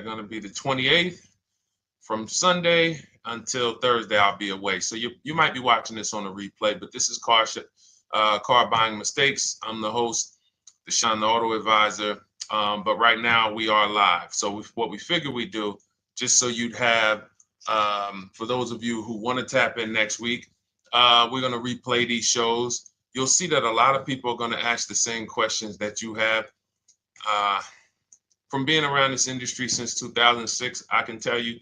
going to be the 28th. From Sunday until Thursday, I'll be away. So you might be watching this on a replay, but this is Car Buying Mistakes. I'm the host, Deshone the Auto Advisor. But right now we are live. So what we figured we'd do, just so you'd have, for those of you who want to tap in next week, we're going to replay these shows. You'll see that a lot of people are going to ask the same questions that you have. From being around this industry since 2006, I can tell you,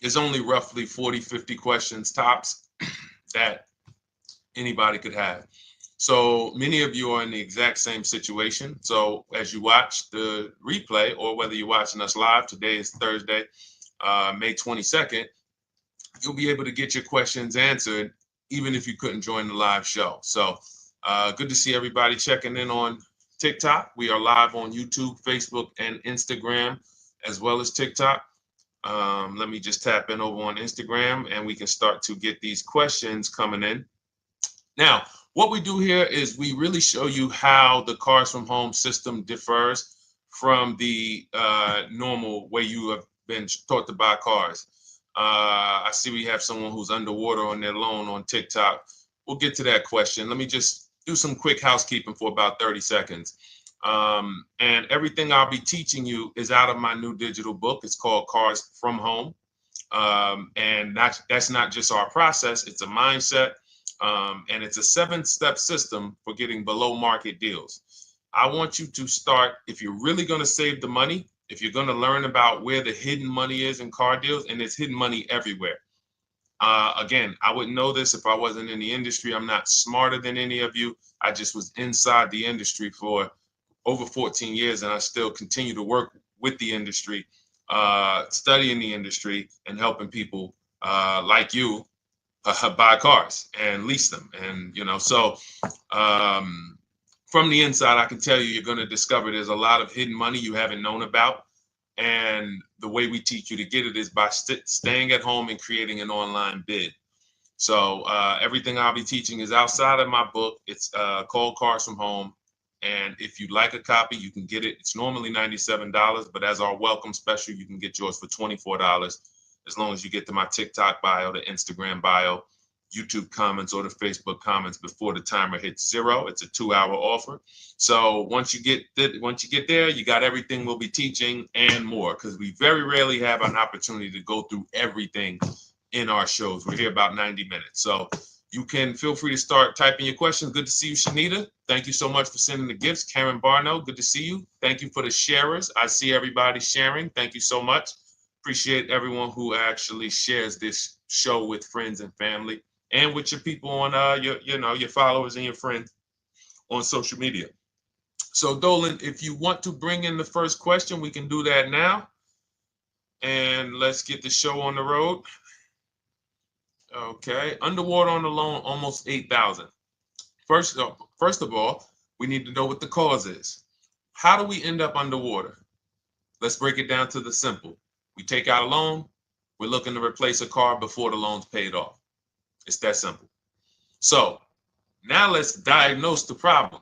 there's only roughly 40, 50 questions tops that anybody could have. So many of you are in the exact same situation. So as you watch the replay, or whether you're watching us live, today is Thursday, May 22nd, you'll be able to get your questions answered, even if you couldn't join the live show. So good to see everybody checking in on TikTok. We are live on YouTube, Facebook, and Instagram, as well as TikTok. Let me just tap in over on Instagram and we can start to get these questions coming in. Now, what we do here is we really show you how the Cars from Home system differs from the normal way you have been taught to buy cars. I see we have someone who's underwater on their loan on TikTok. We'll get to that question. Let me just do some quick housekeeping for about 30 seconds. And everything I'll be teaching you is out of my new digital book. It's called Cars from Home. And that's not just our process, it's a mindset. And it's a 7-step system for getting below market deals. I want you to start, if you're really going to save the money, if you're going to learn about where the hidden money is in car deals, and there's hidden money everywhere. Again, I wouldn't know this if I wasn't in the industry. I'm not smarter than any of you. I just was inside the industry for over 14 years, and I still continue to work with the industry, studying the industry and helping people like you buy cars and lease them. And, so from the inside, I can tell you, you're going to discover there's a lot of hidden money you haven't known about. And the way we teach you to get it is by staying at home and creating an online bid. So everything I'll be teaching is outside of my book. It's called Cars from Home. And if you'd like a copy, you can get it. It's normally $97, but as our welcome special, you can get yours for $24, as long as you get to my TikTok bio, the Instagram bio, YouTube comments, or the Facebook comments before the timer hits 0. It's a 2-hour offer. So once you get there, you got everything we'll be teaching and more, because we very rarely have an opportunity to go through everything in our shows. We're here about 90 minutes. So you can feel free to start typing your questions. Good to see you, Shanita. Thank you so much for sending the gifts. Karen Barno, good to see you. Thank you for the sharers. I see everybody sharing. Thank you so much. Appreciate everyone who actually shares this show with friends and family, and with your people on your followers and your friends on social media. So Dolan, if you want to bring in the first question, we can do that now. And let's get the show on the road. Okay, underwater on the loan, almost 8,000. First of all, we need to know what the cause is. How do we end up underwater? Let's break it down to the simple. We take out a loan, we're looking to replace a car before the loan's paid off. It's that simple. So now let's diagnose the problem.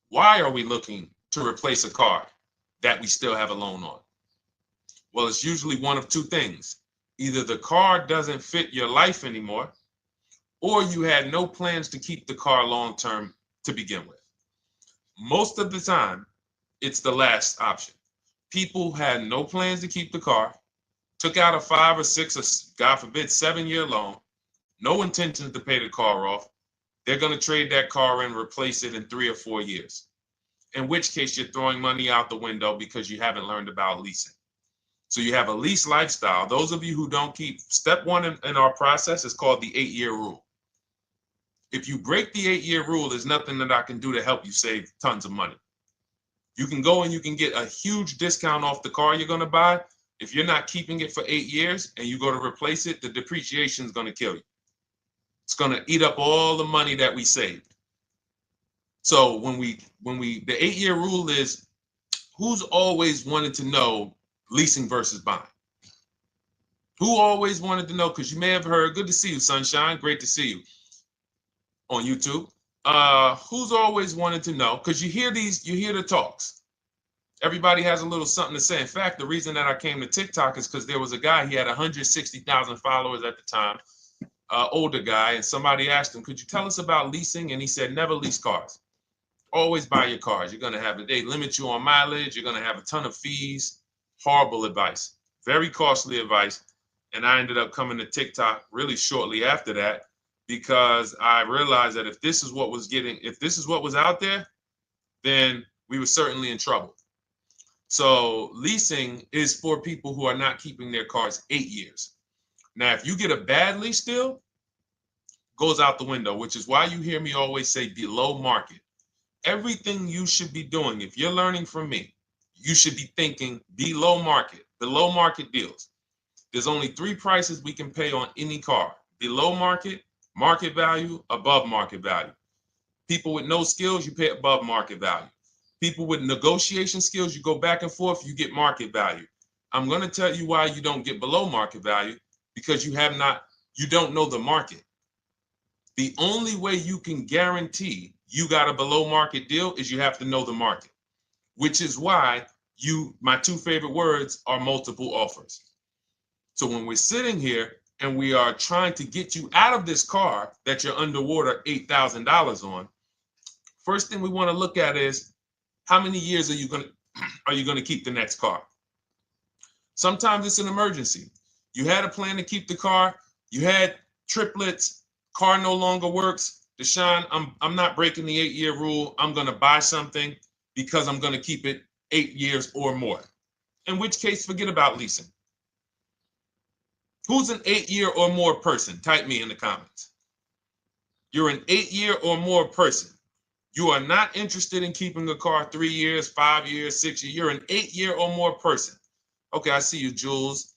Why are we looking to replace a car that we still have a loan on? Well, it's usually one of two things. Either the car doesn't fit your life anymore, or you had no plans to keep the car long-term to begin with. Most of the time, it's the last option. People had no plans to keep the car, took out a 5 or 6 or God forbid 7-year loan, no intentions to pay the car off. They're going to trade that car in, replace it in 3 or 4 years. In which case you're throwing money out the window because you haven't learned about leasing. So you have a lease lifestyle. Those of you who don't keep, step 1 in our process is called the 8-year rule. If you break the 8-year rule, there's nothing that I can do to help you save tons of money. You can go and you can get a huge discount off the car you're going to buy. If you're not keeping it for 8 years and you go to replace it, the depreciation is going to kill you. It's going to eat up all the money that we saved. So the 8-year rule is, who's always wanted to know leasing versus buying? Who always wanted to know? Because you may have heard, good to see you, Sunshine. Great to see you on YouTube. Who's always wanted to know? Because you hear the talks. Everybody has a little something to say. In fact, the reason that I came to TikTok is because there was a guy, he had 160,000 followers at the time, older guy, and somebody asked him, could you tell us about leasing? And he said, never lease cars. Always buy your cars. You're going to have they limit you on mileage. You're going to have a ton of fees. Horrible advice. Very costly advice. And I ended up coming to TikTok really shortly after that because I realized that if this is what was out there, then we were certainly in trouble. So leasing is for people who are not keeping their cars 8 years. Now, if you get a bad lease deal, goes out the window, which is why you hear me always say below market. Everything you should be doing, if you're learning from me, you should be thinking below market deals. There's only 3 prices we can pay on any car: below market, market value, above market value. People with no skills, you pay above market value. People with negotiation skills, you go back and forth, you get market value. I'm going to tell you why you don't get below market value, because you don't know the market. The only way you can guarantee you got a below market deal is you have to know the market, which is why my 2 favorite words are multiple offers. So when we're sitting here and we are trying to get you out of this car that you're underwater $8,000 on, first thing we want to look at is how many years are you going to keep the next car? Sometimes it's an emergency. You had a plan to keep the car, you had triplets, car no longer works. Deshone, I'm not breaking the 8-year rule. I'm going to buy something because I'm going to keep it 8 years or more. In which case, forget about leasing. Who's an 8-year or more person? Type me in the comments. You're an 8-year or more person. You are not interested in keeping a car 3 years, 5 years, 6 years. You're an 8-year or more person. Okay, I see you, Jules.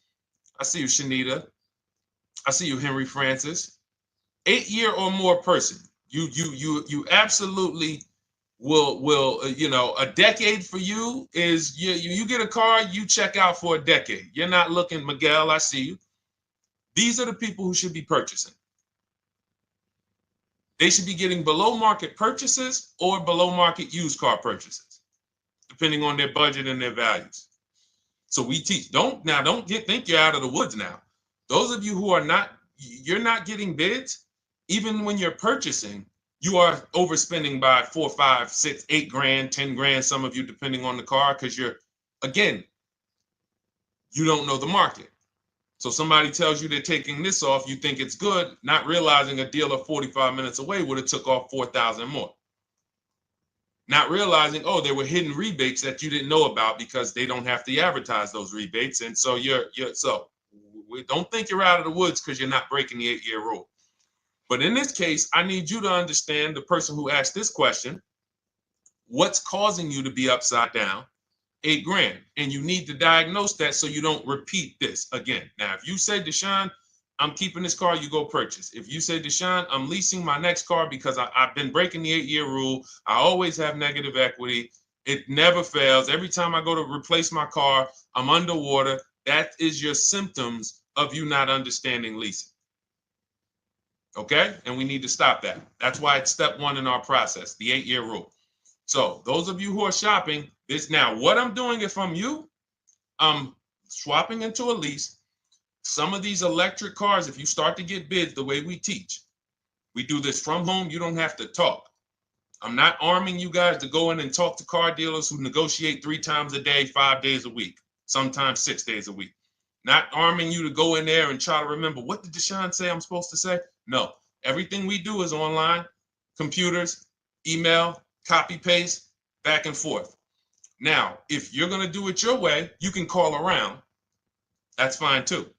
I see you, Shanita. I see you, Henry Francis. 8-year or more person. You absolutely will a decade for you is you get a car, you check out for a decade. You're not looking, Miguel, I see you. These are the people who should be purchasing. They should be getting below market purchases or below market used car purchases, depending on their budget and their values. So we teach, think you're out of the woods now. Those of you who you're not getting bids, even when you're purchasing, you are overspending by 4, 5, 6, 8 grand, 10 grand, some of you, depending on the car, because you don't know the market. So somebody tells you they're taking this off, you think it's good, not realizing a dealer 45 minutes away would have took off 4,000 more. Not realizing, there were hidden rebates that you didn't know about because they don't have to advertise those rebates. And so we don't think you're out of the woods because you're not breaking the 8-year rule. But in this case, I need you to understand, the person who asked this question, what's causing you to be upside down 8 grand? And you need to diagnose that so you don't repeat this again. Now, if you say, Deshone, I'm keeping this car, you go purchase. If you say, Deshone, I'm leasing my next car because I've been breaking the 8-year rule, I always have negative equity, it never fails. Every time I go to replace my car, I'm underwater. That is your symptoms of you not understanding leasing. Okay? And we need to stop that. That's why it's step 1 in our process, the 8-year rule. So those of you who are shopping this now, what I'm doing, if I'm you, I'm swapping into a lease. Some of these electric cars, if you start to get bids the way we teach, we do this from home, you don't have to talk. I'm not arming you guys to go in and talk to car dealers who negotiate 3 times a day, 5 days a week, sometimes 6 days a week. Not arming you to go in there and try to remember, what did Deshone say I'm supposed to say? No, everything we do is online, computers, email, copy, paste, back and forth. Now, if you're going to do it your way, you can call around. That's fine too.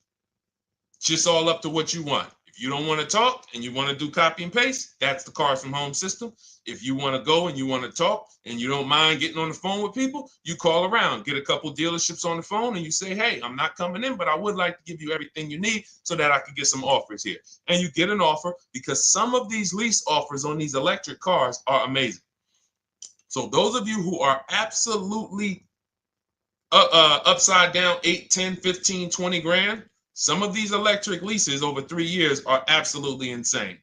It's just all up to what you want. If you don't want to talk and you want to do copy and paste, that's the Cars from Home system. If you want to go and you want to talk and you don't mind getting on the phone with people, you call around, get a couple dealerships on the phone, and you say, hey, I'm not coming in, but I would like to give you everything you need so that I can get some offers here. And you get an offer, because some of these lease offers on these electric cars are amazing. So those of you who are absolutely upside down 8, 10, 15, 20 grand, some of these electric leases over 3 years are absolutely insane.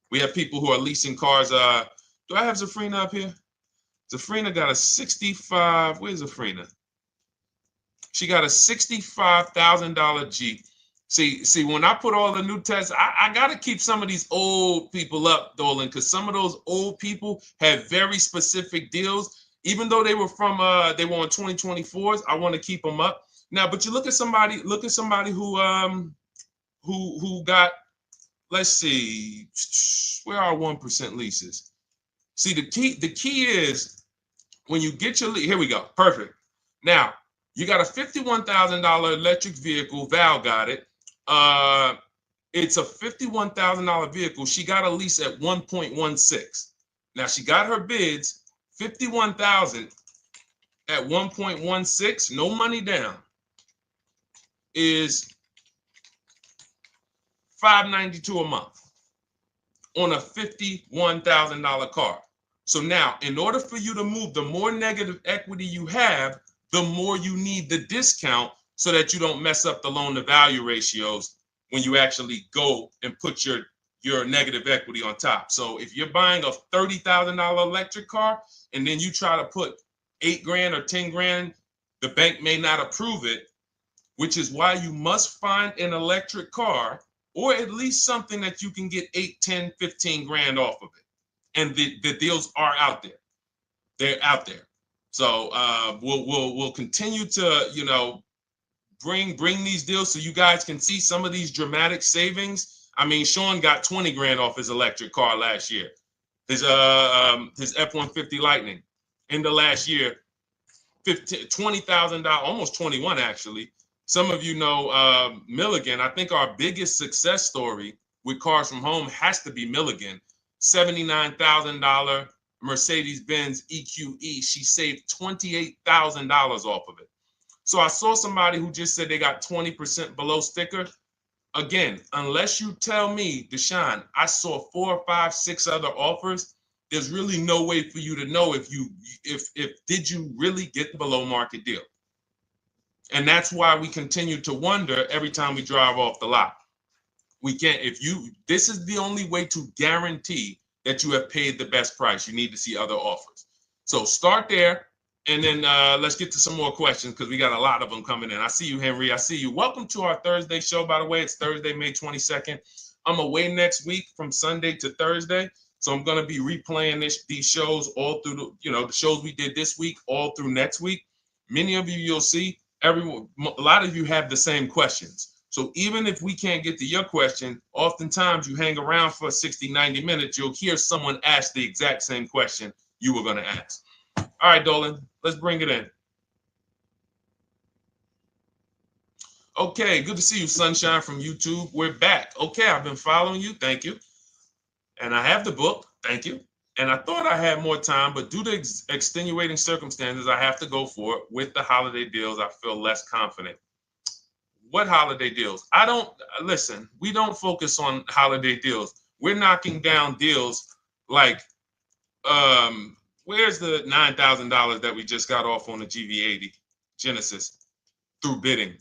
We have people who are leasing cars. Do I have Zafrina up here? Zafrina got a 65. Where's Zafrina? She got a $65,000 Jeep. See, when I put all the new tests, I got to keep some of these old people up, Dolan, because some of those old people have very specific deals. Even though they were on 2024s, I want to keep them up. Now, but you look at somebody who got, let's see, where are 1% leases? See, the key is when you get your lease, here we go, perfect. Now, you got a $51,000 electric vehicle, Val got it. It's a $51,000 vehicle. She got a lease at 1.16. Now she got her bids, 51,000 at 1.16, no money down, is $592 a month on a $51,000 car. So now, in order for you to move, the more negative equity you have, the more you need the discount so that you don't mess up the loan to value ratios when you actually go and put your negative equity on top. So if you're buying a $30,000 electric car and then you try to put $8,000 or $10,000, the bank may not approve it, which is why you must find an electric car or at least something that you can get 8, 10, 15 grand off of it. And the deals are out there. They're out there. So we'll continue to, bring these deals so you guys can see some of these dramatic savings. I mean, Sean got 20 grand off his electric car last year. His F-150 Lightning in the last year, $20,000, almost 21 actually. Some of you know Milligan. I think our biggest success story with Cars from Home has to be Milligan. $79,000 Mercedes-Benz EQE. She saved $28,000 off of it. So I saw somebody who just said they got 20% below sticker. Again, unless you tell me, Deshone, I saw 4, 5, 6 other offers, there's really no way for you to know if did you really get the below market deal. And that's why we continue to wonder every time we drive off the lot. We can't, this is the only way to guarantee that you have paid the best price. You need to see other offers. So start there. And then let's get to some more questions because we got a lot of them coming in. I see you, Henry. I see you. Welcome to our Thursday show, by the way. It's Thursday, May 22nd. I'm away next week from Sunday to Thursday. So I'm going to be replaying these shows all through, the shows we did this week, all through next week. Many of you, you'll see, a lot of you have the same questions. So even if we can't get to your question, oftentimes you hang around for 60, 90 minutes, you'll hear someone ask the exact same question you were going to ask. All right, Dolan, let's bring it in. Okay, good to see you, Sunshine from YouTube. We're back. Okay, I've been following you. Thank you. And I have the book. Thank you. And I thought I had more time, but due to extenuating circumstances, I have to go for it. With the holiday deals, I feel less confident. What holiday deals? Listen, we don't focus on holiday deals. We're knocking down deals like, where's the $9,000 that we just got off on the GV80 Genesis through bidding?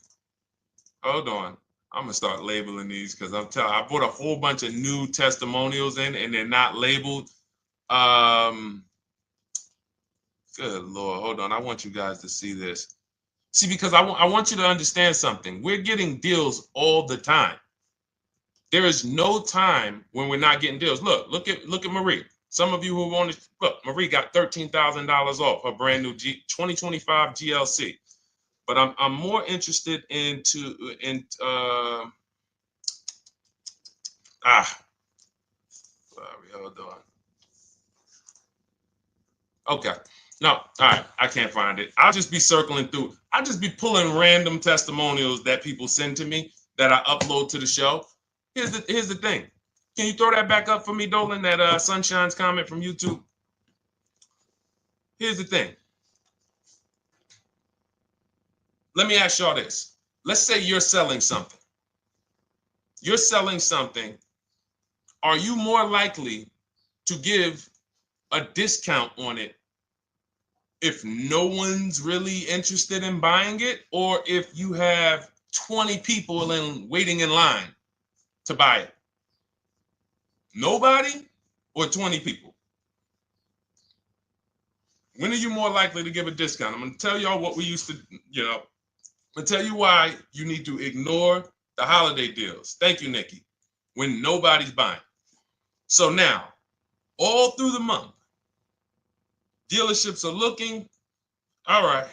Hold on. I'm going to start labeling these because I bought a whole bunch of new testimonials in and they're not labeled. Good Lord. Hold on. I want you guys to see this. See, because I want you to understand something. We're getting deals all the time. There is no time when we're not getting deals. Look at Marie. Some of you who want to look, Marie got $13,000 off her brand new 2025 GLC. But I'm more interested sorry, hold on. Okay. No, all right, I can't find it. I'll just be circling through. I'll just be pulling random testimonials that people send to me that I upload to the show. Here's the thing. Can you throw that back up for me, Dolan, that Sunshine's comment from YouTube? Here's the thing. Let me ask y'all this. Let's say you're selling something. You're selling something. Are you more likely to give a discount on it if no one's really interested in buying it, or if you have 20 people waiting in line to buy it? Nobody or 20 people? When are you more likely to give a discount? I'm going to tell y'all what we used to, I'm going to tell you why you need to ignore the holiday deals. Thank you, Nikki. When nobody's buying. So now, all through the month, dealerships are looking, all right,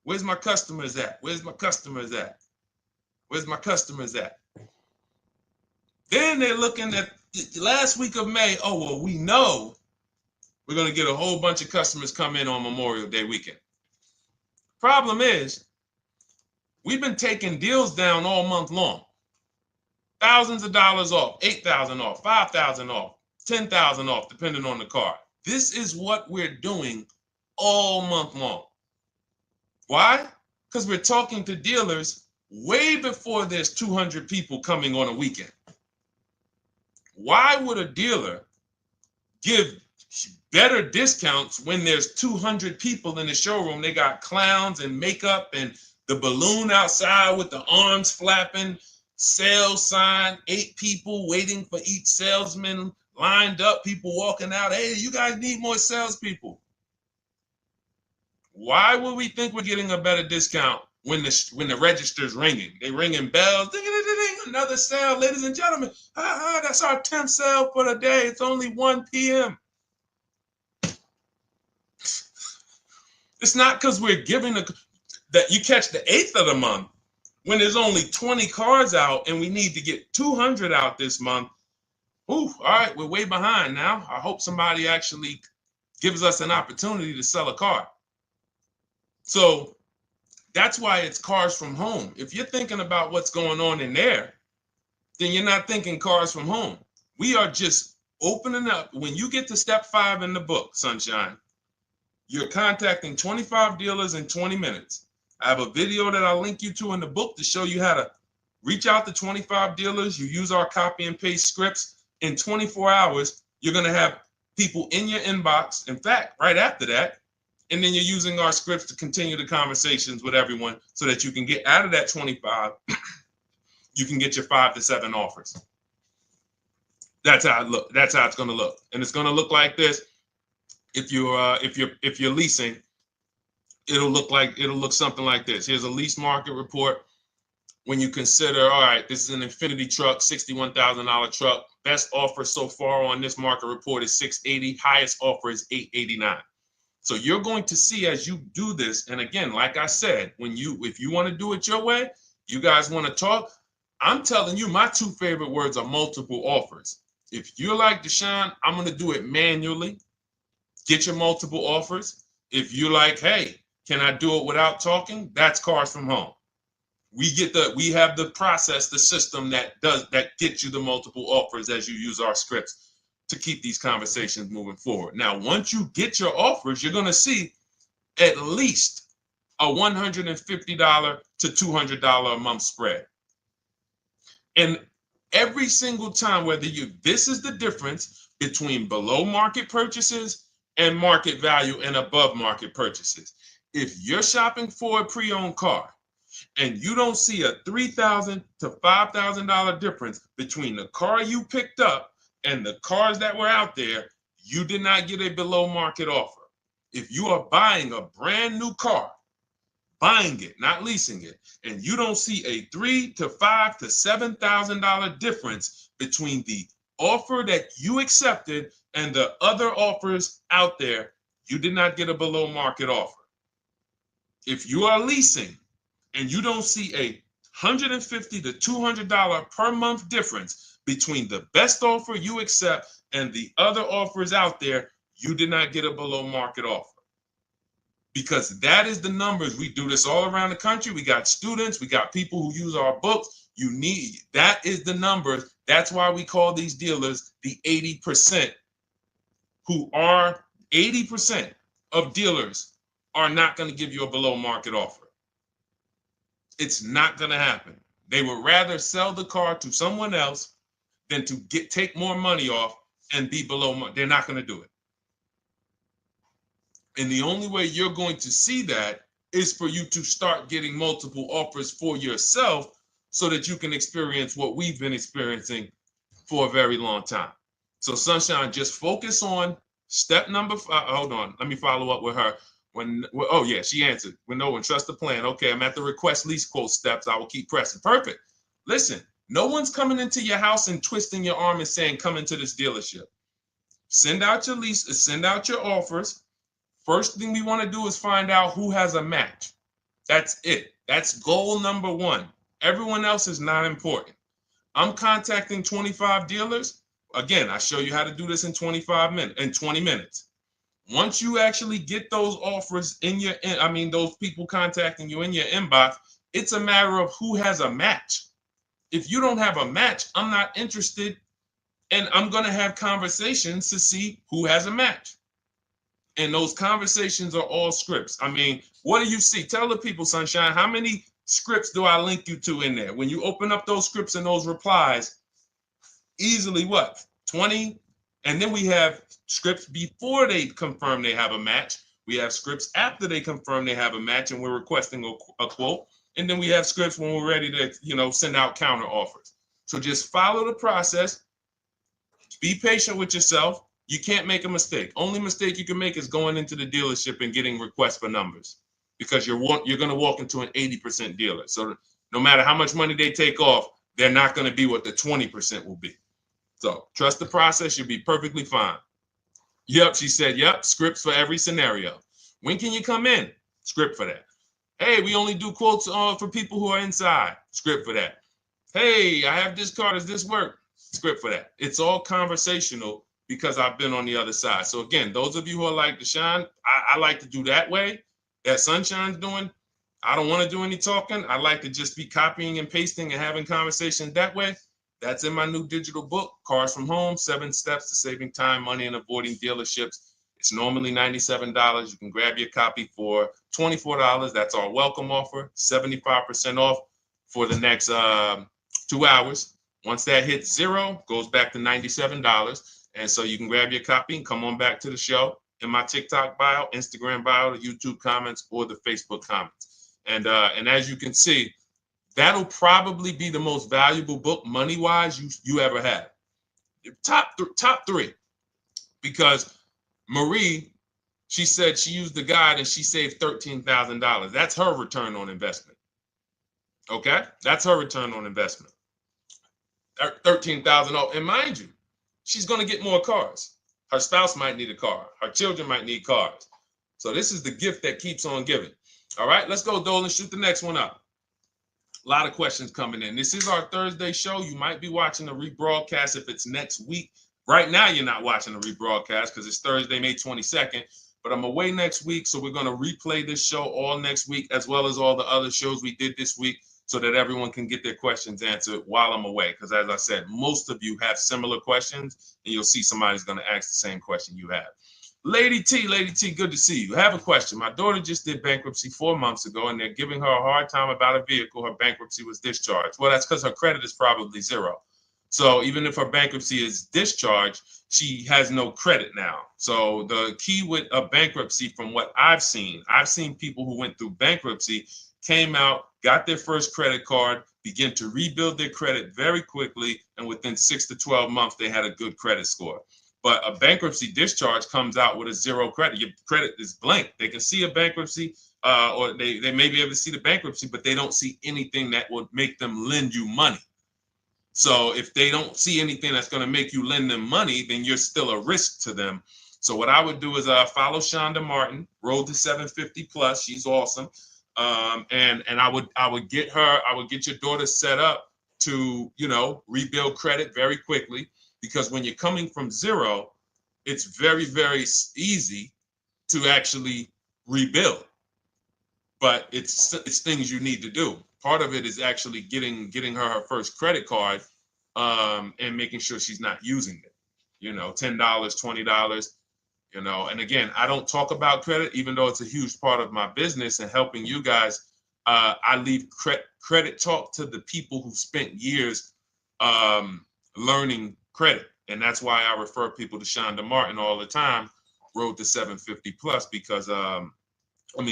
where's my customers at? Where's my customers at? Where's my customers at? Then they're looking at the last week of May. Oh, well, we know we're going to get a whole bunch of customers come in on Memorial Day weekend. Problem is, we've been taking deals down all month long. Thousands of dollars off, 8,000 off, 5,000 off, 10,000 off, depending on the car. This is what we're doing all month long. Why? Because we're talking to dealers way before there's 200 people coming on a weekend. Why would a dealer give better discounts when there's 200 people in the showroom? They got clowns and makeup and the balloon outside with the arms flapping, sales sign, 8 people waiting for each salesman lined up, people walking out. Hey, you guys need more salespeople. Why would we think we're getting a better discount when the register's ringing? They ringing bells, ding, ding, ding, ding, another sale, ladies and gentlemen. That's our 10th sale for the day. It's only 1 p.m. It's not because we're giving that you catch the 8th of the month when there's only 20 cars out and we need to get 200 out this month. Ooh, all right, we're way behind now. I hope somebody actually gives us an opportunity to sell a car. So that's why it's cars from home. If you're thinking about what's going on in there, then you're not thinking cars from home. We are just opening up. When you get to step 5 in the book, Sunshine, you're contacting 25 dealers in 20 minutes. I have a video that I'll link you to in the book to show you how to reach out to 25 dealers. You use our copy and paste scripts. In 24 hours, you're going to have people in your inbox. In fact, right after that, and then you're using our scripts to continue the conversations with everyone so that you can get out of that 25, you can get your 5 to 7 offers. That's how it look. That's how it's going to look. And it's going to look like this. If you're leasing, it'll look something like this. Here's a lease market report. When you consider, all right, this is an Infinity truck, $61,000 truck. Best offer so far on this market report is $680. Highest offer is $889. So you're going to see as you do this, and again, like I said, if you want to do it your way, you guys want to talk, I'm telling you, my 2 favorite words are multiple offers. If you're like Deshone, I'm going to do it manually. Get your multiple offers. If you're like, hey, can I do it without talking? That's cars from home. We have the process, the system that gets you the multiple offers as you use our scripts to keep these conversations moving forward. Now, once you get your offers, you're going to see at least a $150 to $200 a month spread. And every single time, this is the difference between below market purchases and market value and above market purchases. If you're shopping for a pre-owned car and you don't see a $3,000 to $5,000 difference between the car you picked up and the cars that were out there, you did not get a below market offer. If you are buying a brand new car, buying it, not leasing it, and you don't see a $3,000 to $5,000 to $7,000 difference between the offer that you accepted and the other offers out there, you did not get a below market offer. If you are leasing and you don't see a $150 to $200 per month difference between the best offer you accept and the other offers out there, you did not get a below market offer. Because that is the numbers. We do this all around the country. We got students, we got people who use our books. That is the numbers. That's why we call these dealers the 80%, who are 80% of dealers are not going to give you a below market offer. It's not going to happen. They would rather sell the car to someone else than to take more money off and be below market. They're not going to do it. And the only way you're going to see that is for you to start getting multiple offers for yourself so that you can experience what we've been experiencing for a very long time. So Sunshine, just focus on Step number 5. Hold on. Let me follow up with her. Oh yeah, she answered. When trust the plan. Okay, I'm at the request lease quote steps. I will keep pressing. Perfect. Listen, no one's coming into your house and twisting your arm and saying, come into this dealership. Send out your lease, send out your offers. First thing we want to do is find out who has a match. That's it. That's goal number 1. Everyone else is not important. I'm contacting 25 dealers. Again, I show you how to do this in 20 minutes. Once you actually get those offers those people contacting you in your inbox, it's a matter of who has a match. If you don't have a match, I'm not interested, and I'm going to have conversations to see who has a match. And those conversations are all scripts. I mean, what do you see? Tell the people, Sunshine, how many scripts do I link you to in there? When you open up those scripts and those replies, easily what? 20? And then we have scripts before they confirm they have a match. We have scripts after they confirm they have a match and we're requesting a quote. And then we have scripts when we're ready to, send out counter offers. So just follow the process. Be patient with yourself. You can't make a mistake. Only mistake you can make is going into the dealership and getting requests for numbers, because you're going to walk into an 80% dealer. So no matter how much money they take off, they're not going to be what the 20% will be. So trust the process. You'll be perfectly fine. Yep, she said, yep, scripts for every scenario. When can you come in? Script for that. Hey, we only do quotes for people who are inside. Script for that. Hey, I have this car. Does this work? Script for that. It's all conversational because I've been on the other side. So again, those of you who are like Deshone, I like to do that way, that Sunshine's doing. I don't want to do any talking. I like to just be copying and pasting and having conversations that way. That's in my new digital book, Cars from Home, 7 Steps to Saving Time, Money, and Avoiding Dealerships. It's normally $97. You can grab your copy for $24. That's our welcome offer, 75% off for the next 2 hours. Once that hits 0, goes back to $97. And so you can grab your copy and come on back to the show in my TikTok bio, Instagram bio, the YouTube comments, or the Facebook comments. And as you can see, that'll probably be the most valuable book money-wise you ever had. Top 3. Because Marie, she said she used the guide and she saved $13,000. That's her return on investment. Okay? That's her return on investment. $13,000. And mind you, she's going to get more cars. Her spouse might need a car. Her children might need cars. So this is the gift that keeps on giving. All right, let's go, Dolan. Shoot the next one up. A lot of questions coming in. This is our Thursday show. You might be watching the rebroadcast if it's next week. Right now, you're not watching the rebroadcast because it's Thursday, May 22nd. But I'm away next week, so we're going to replay this show all next week, as well as all the other shows we did this week, so that everyone can get their questions answered while I'm away. Because as I said, most of you have similar questions, and you'll see somebody's going to ask the same question you have. Lady T, good to see you. I have a question. My daughter just did bankruptcy 4 months ago, and they're giving her a hard time about a vehicle. Her bankruptcy was discharged. Well, that's because her credit is probably 0. So even if her bankruptcy is discharged, she has no credit now. So the key with a bankruptcy, from what I've seen people who went through bankruptcy, came out, got their first credit card, began to rebuild their credit very quickly, and within 6 to 12 months, they had a good credit score. But a bankruptcy discharge comes out with a 0 credit. Your credit is blank. They can see a bankruptcy, or they may be able to see the bankruptcy, but they don't see anything that would make them lend you money. So if they don't see anything that's going to make you lend them money, then you're still a risk to them. So what I would do is follow Shonda Martin, Road to 750 Plus. She's awesome. And I would get your daughter set up to, rebuild credit very quickly, because when you're coming from 0, it's very, very easy to actually rebuild. But it's things you need to do. Part of it is actually getting her first credit card, and making sure she's not using it. $10, $20. And again, I don't talk about credit, even though it's a huge part of my business and helping you guys. I leave credit talk to the people who spent years learning credit. And that's why I refer people to Shonda Martin all the time, Road to 750 Plus, because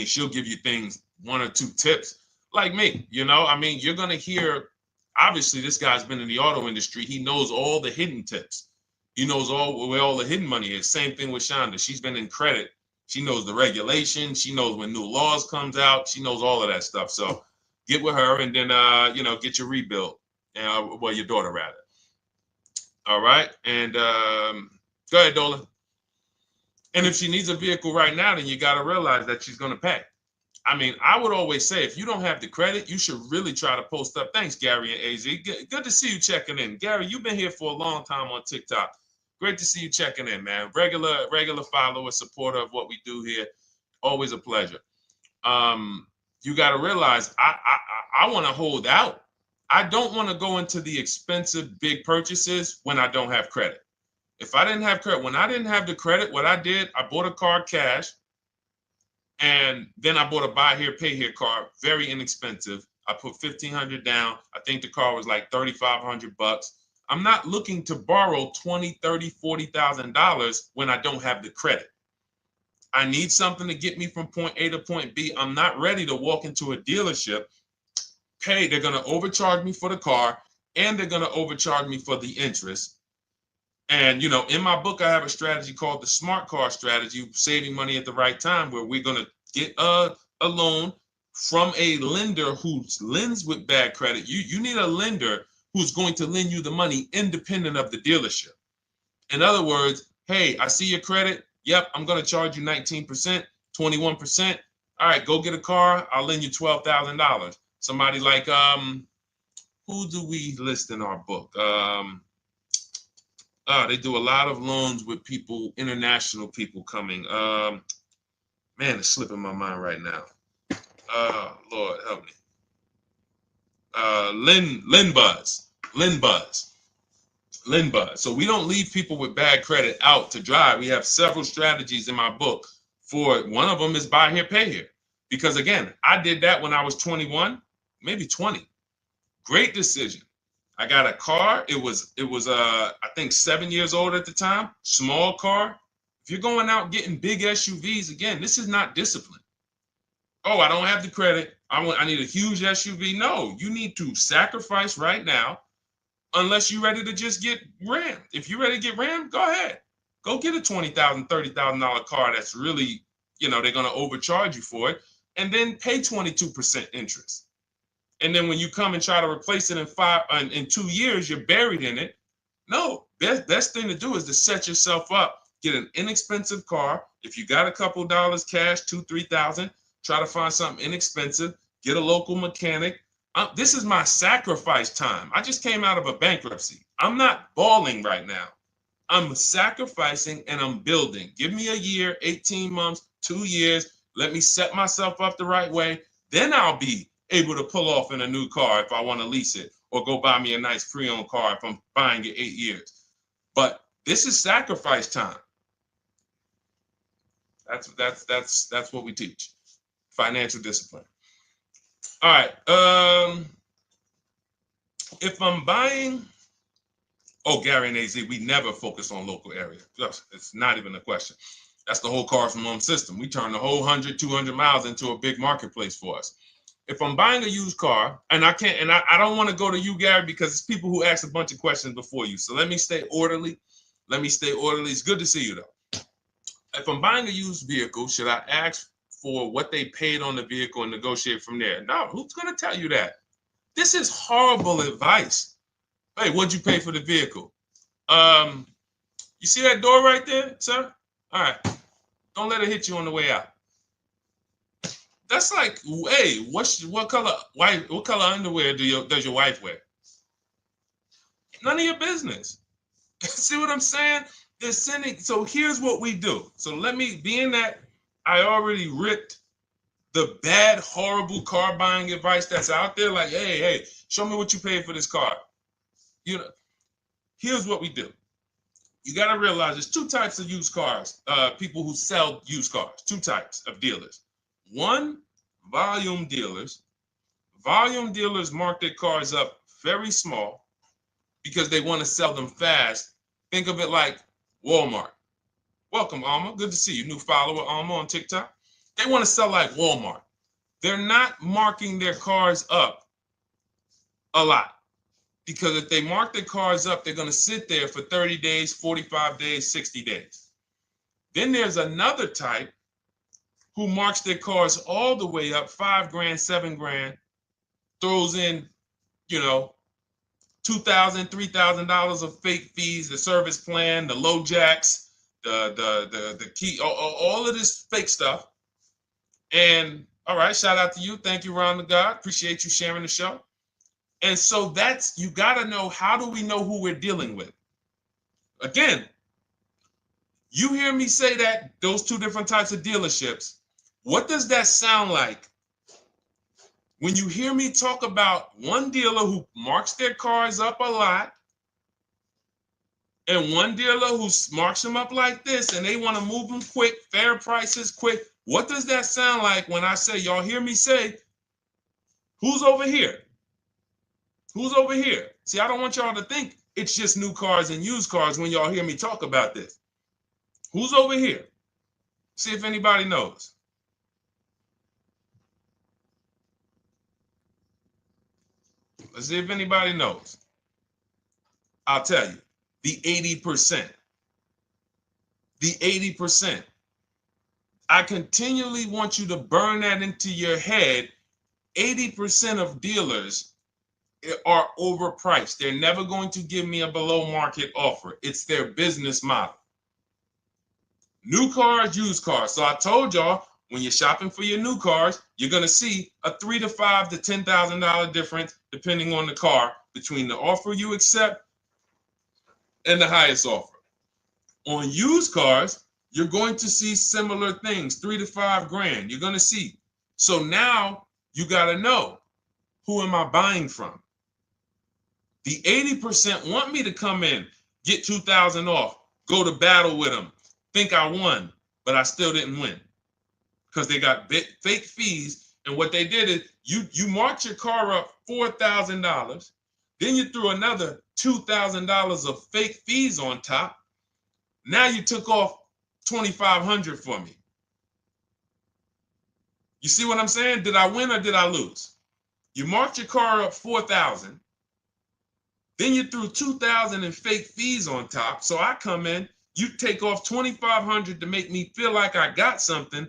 she'll give you things, 1 or 2 tips, like me. You're going to hear, obviously, this guy's been in the auto industry. He knows all the hidden tips. He knows where all the hidden money is. Same thing with Shonda. She's been in credit. She knows the regulation. She knows when new laws comes out. She knows all of that stuff. So get with her and then, get your rebuild. Well, your daughter rather. All right. And go ahead, Dolan. And if she needs a vehicle right now, then you got to realize that she's going to pay. I mean, I would always say if you don't have the credit, you should really try to post up. Thanks, Gary and AZ. Good to see you checking in. Gary, you've been here for a long time on TikTok. Great to see you checking in, man. Regular follower, supporter of what we do here. Always a pleasure. You got to realize I want to hold out. I don't want to go into the expensive big purchases when I don't have credit. If I didn't have credit, when I didn't have the credit, what I did, I bought a car cash, and then I bought a buy here, pay here card, very inexpensive. I put $1,500 down. I think the car was like $3,500. I'm not looking to borrow $20,000, $30,000, $40,000 when I don't have the credit. I need something to get me from point A to point B. I'm not ready to walk into a dealership, pay. They're going to overcharge me for the car, and they're going to overcharge me for the interest. And, in my book, I have a strategy called the smart car strategy, saving money at the right time, where we're going to get a loan from a lender who lends with bad credit. You need a lender who's going to lend you the money independent of the dealership. In other words, hey, I see your credit. Yep, I'm going to charge you 19%, 21%. All right, go get a car. I'll lend you $12,000. Somebody like, who do we list in our book? They do a lot of loans with people, international people coming. Man, it's slipping my mind right now. Lord help me. Linbuzz. So we don't leave people with bad credit out to dry. We have several strategies in my book for it. One of them is buy here, pay here. Because again, I did that when I was 21, maybe 20. Great decision. I got a car. It was I think 7 years old at the time. Small car. If you're going out getting big SUVs, again, this is not discipline. Oh, I don't have the credit. I need a huge SUV. No, you need to sacrifice right now, unless you're ready to just get rammed. If you're ready to get rammed, go ahead. Go get a $20,000, $30,000 car that's really, they're going to overcharge you for it, and then pay 22% interest. And then when you come and try to replace it in 2 years, you're buried in it. No, best thing to do is to set yourself up. Get an inexpensive car. If you got a couple dollars cash, $2,000, $3,000, try to find something inexpensive. Get a local mechanic. This is my sacrifice time. I just came out of a bankruptcy. I'm not balling right now. I'm sacrificing and I'm building. Give me a year, 18 months, 2 years. Let me set myself up the right way. Then I'll be able to pull off in a new car if I want to lease it, or go buy me a nice pre-owned car if I'm buying it 8 years. But this is sacrifice time. That's what we teach. Financial discipline. All right. If I'm buying, Gary and AZ, we never focus on local area. It's not even a question. That's the whole car from home system. We turn the whole 100, 200 miles into a big marketplace for us. If I'm buying a used car, and I can't, and I don't want to go to you, Gary, because it's people who ask a bunch of questions before you. So let me stay orderly. It's good to see you, though. If I'm buying a used vehicle, should I ask for what they paid on the vehicle and negotiate from there? No, who's going to tell you that? This is horrible advice. Hey, what'd you pay for the vehicle? You see that door right there, sir? All right. Don't let it hit you on the way out. That's like, hey, what color underwear does your wife wear? None of your business. See what I'm saying? They're sending. So here's what we do. So let me, being that I already ripped the bad, horrible car buying advice that's out there, like, hey, show me what you paid for this car. Here's what we do. You got to realize there's two types of used cars, people who sell used cars, two types of dealers. One, volume dealers. Volume dealers mark their cars up very small because they want to sell them fast. Think of it like Walmart. Welcome, Alma. Good to see you. New follower, Alma, on TikTok. They want to sell like Walmart. They're not marking their cars up a lot. Because if they mark their cars up, they're going to sit there for 30 days, 45 days, 60 days. Then there's another type who marks their cars all the way up, 5 grand, 7 grand, throws in, you know, $2,000, $3,000 of fake fees, the service plan, the low jacks, the key, all of this fake stuff. And all right, shout out to you. Thank you, Ron the God. Appreciate you sharing the show. And so that's, you got to know, how do we know who we're dealing with? Again, you hear me say that, those two different types of dealerships. What does that sound like when you hear me talk about one dealer who marks their cars up a lot and one dealer who marks them up like this and they want to move them quick, fair prices, quick? What does that sound like when I say, y'all hear me say, who's over here? Who's over here? See, I don't want y'all to think it's just new cars and used cars when y'all hear me talk about this. Who's over here? See if anybody knows. Let's see if anybody knows. I'll tell you, the 80%. The 80%. I continually want you to burn that into your head. 80% of dealers are overpriced. They're never going to give me a below market offer. It's their business model. New cars, used cars. So I told y'all, when you're shopping for your new cars, you're going to see a $3,000 to $5,000 to $10,000 difference, depending on the car, between the offer you accept and the highest offer. On used cars, you're going to see similar things, 3 to 5 grand. You're going to see. So now you got to know, who am I buying from? The 80% want me to come in, get 2,000 off, go to battle with them, think I won, but I still didn't win because they got fake fees. And what they did is you marked your car up $4,000, then you threw another $2,000 of fake fees on top. Now you took off $2,500 for me. You see what I'm saying? Did I win or did I lose? You marked your car up $4,000. Then you threw $2,000 in fake fees on top. So I come in, you take off $2,500 to make me feel like I got something.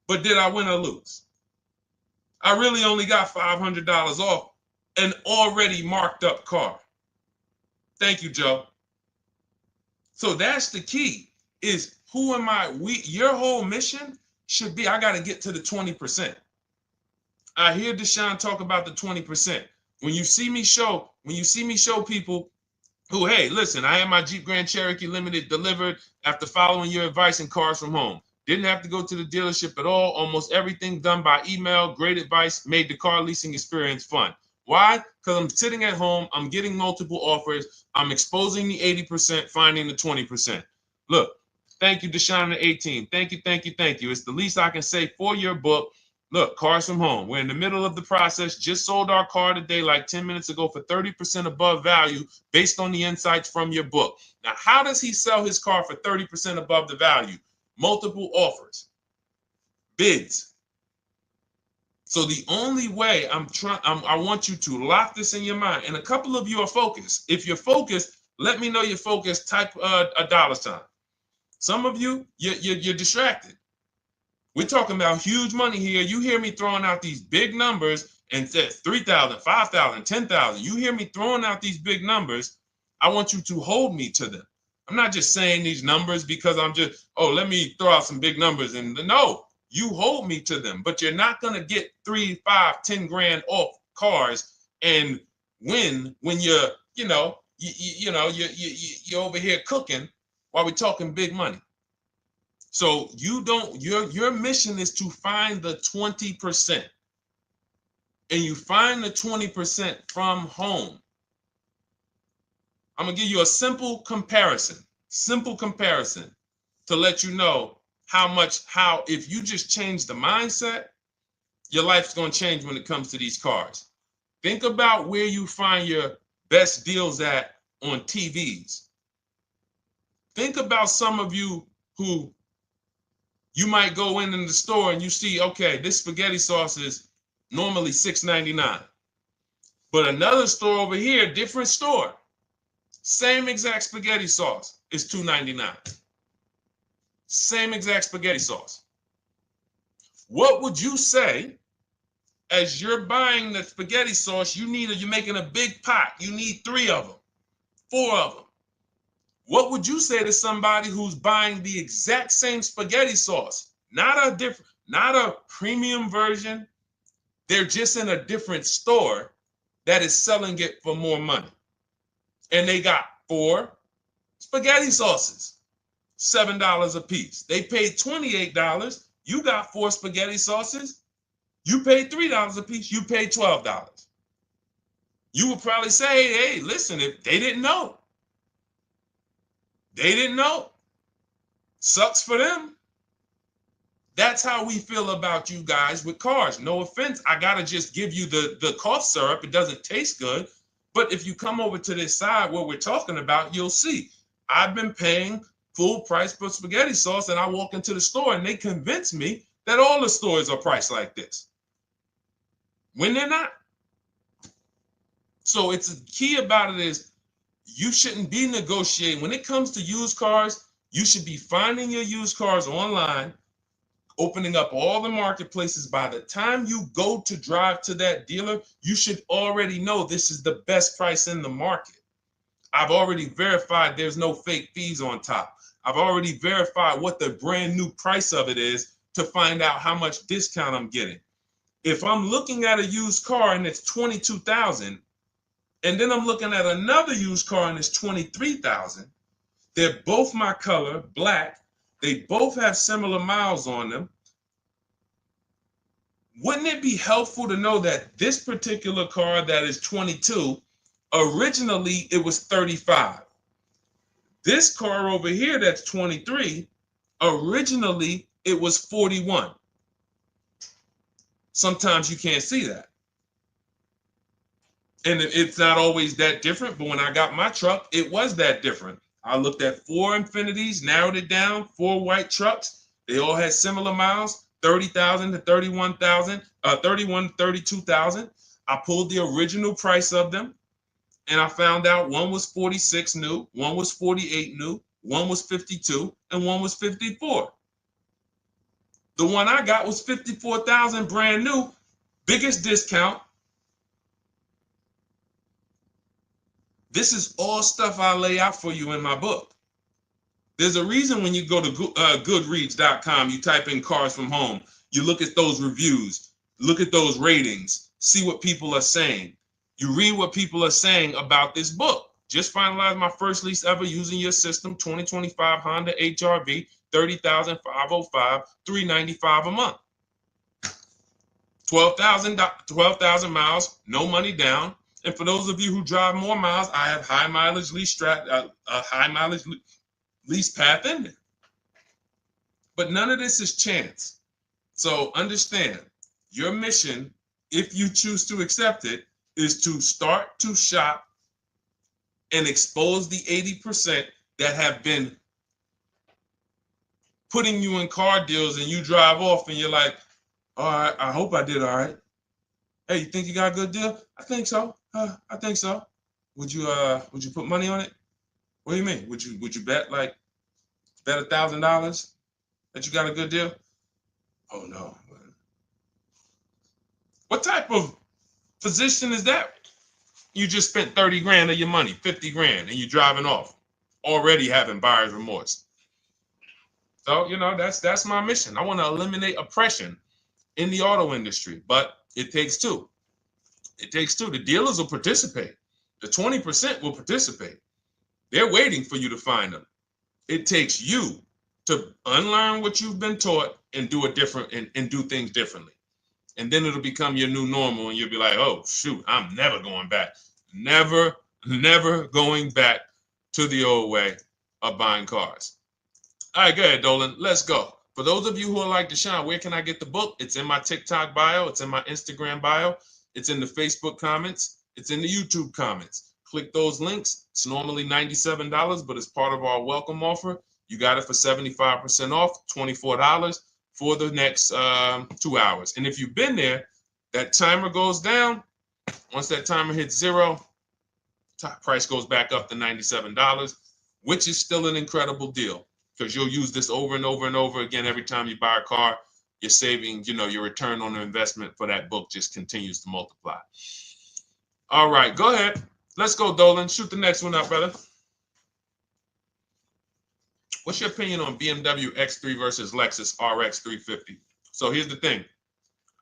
But did I win or lose? I really only got $500 off an already marked up car. Thank you, Joe. So that's the key, is who am I? Your whole mission should be, I got to get to the 20%. I hear Deshone talk about the 20%. When you see me show people who, hey, listen, I had my Jeep Grand Cherokee Limited delivered after following your advice and cars from home. Didn't have to go to the dealership at all. Almost everything done by email. Great advice. Made the car leasing experience fun. Why? Because I'm sitting at home. I'm getting multiple offers. I'm exposing the 80%, finding the 20%. Look, thank you, Deshone the 18. Thank you, thank you, thank you. It's the least I can say for your book. Look, cars from home. We're in the middle of the process. Just sold our car today, like 10 minutes ago, for 30% above value based on the insights from your book. Now, how does he sell his car for 30% above the value? Multiple offers, bids. So the only way I want you to lock this in your mind. And a couple of you are focused. If you're focused, let me know you're focused. Type a $sign. Some of you, you're distracted. We're talking about huge money here. You hear me throwing out these big numbers and said 3,000, 5,000, 10,000. You hear me throwing out these big numbers. I want you to hold me to them. I'm not just saying these numbers because I'm just, let me throw out some big numbers. And no, you hold me to them, but you're not going to get 3, 5, 10 grand off cars and win when you're over here cooking while we're talking big money. So your mission is to find the 20%. And you find the 20% from home. I'm going to give you a simple comparison to let you know how if you just change the mindset, your life's going to change when it comes to these cars. Think about where you find your best deals at on TVs. Think about some of you who you might go in the store and you see, okay, this spaghetti sauce is normally $6.99. But another store over here, different store, same exact spaghetti sauce is $2.99. Same exact spaghetti sauce. What would you say as you're buying the spaghetti sauce? You're making a big pot. You need 3 of them, 4 of them. What would you say to somebody who's buying the exact same spaghetti sauce? Not a premium version. They're just in a different store that is selling it for more money. And they got 4 spaghetti sauces, $7 a piece. They paid $28. You got 4 spaghetti sauces. You paid $3 a piece. You paid $12. You would probably say, hey, listen, if they didn't know. They didn't know. Sucks for them. That's how we feel about you guys with cars. No offense. I got to just give you the cough syrup. It doesn't taste good. But if you come over to this side where we're talking about, you'll see. I've been paying full price for spaghetti sauce, and I walk into the store and they convince me that all the stores are priced like this, when they're not. So it's the key about it is you shouldn't be negotiating. When it comes to used cars, you should be finding your used cars online, opening up all the marketplaces. By the time you go to drive to that dealer, you should already know this is the best price in the market. I've already verified there's no fake fees on top. I've already verified what the brand new price of it is to find out how much discount I'm getting. If I'm looking at a used car and it's $22,000, and then I'm looking at another used car and it's $23,000, they're both my color, black. They both have similar miles on them. Wouldn't it be helpful to know that this particular car that is 22, originally it was 35. This car over here that's 23, originally it was 41. Sometimes you can't see that. And it's not always that different, but when I got my truck, it was that different. I looked at 4 Infinities, narrowed it down, 4 white trucks. They all had similar miles, 30,000 to 31,000, 31 to 32,000. I pulled the original price of them, and I found out one was 46 new, one was 48 new, one was 52, and one was 54. The one I got was 54,000 brand new, biggest discount. This is all stuff I lay out for you in my book. There's a reason when you go to Goodreads.com, you type in cars from home, you look at those reviews, look at those ratings, see what people are saying. You read what people are saying about this book. Just finalized my first lease ever using your system, 2025 Honda HR-V, 30,505, $395 a month. 12,000 miles, no money down. And for those of you who drive more miles, I have high mileage lease lease path in there. But none of this is chance. So understand, your mission, if you choose to accept it, is to start to shop and expose the 80% that have been putting you in car deals, and you drive off and you're like, all right, I hope I did all right. Hey, you think you got a good deal? I think so. I think so. Would you put money on it? What do you mean? Would you bet $1,000 that you got a good deal? Oh no. What type of position is that? You just spent 30 grand of your money, 50 grand, and you're driving off, already having buyer's remorse. So, that's my mission. I want to eliminate oppression in the auto industry, but it takes two. It takes two. The dealers will participate. The 20% will participate. They're waiting for you to find them. It takes you to unlearn what you've been taught and do it different and do things differently. And then it'll become your new normal, and you'll be like, oh, shoot, I'm never going back. Never going back to the old way of buying cars. All right, go ahead, Dolan. Let's go. For those of you who are like Deshone, where can I get the book? It's in my TikTok bio. It's in my Instagram bio. It's in the Facebook comments. It's in the YouTube comments. Click those links. It's normally $97, but it's part of our welcome offer. You got it for 75% off, $24 for the next 2 hours. And if you've been there, that timer goes down. Once that timer hits 0, top price goes back up to $97, which is still an incredible deal because you'll use this over and over and over again every time you buy a car. You're saving, your return on the investment for that book just continues to multiply. All right, go ahead. Let's go, Dolan. Shoot the next one up, brother. What's your opinion on BMW X3 versus Lexus RX 350? So here's the thing.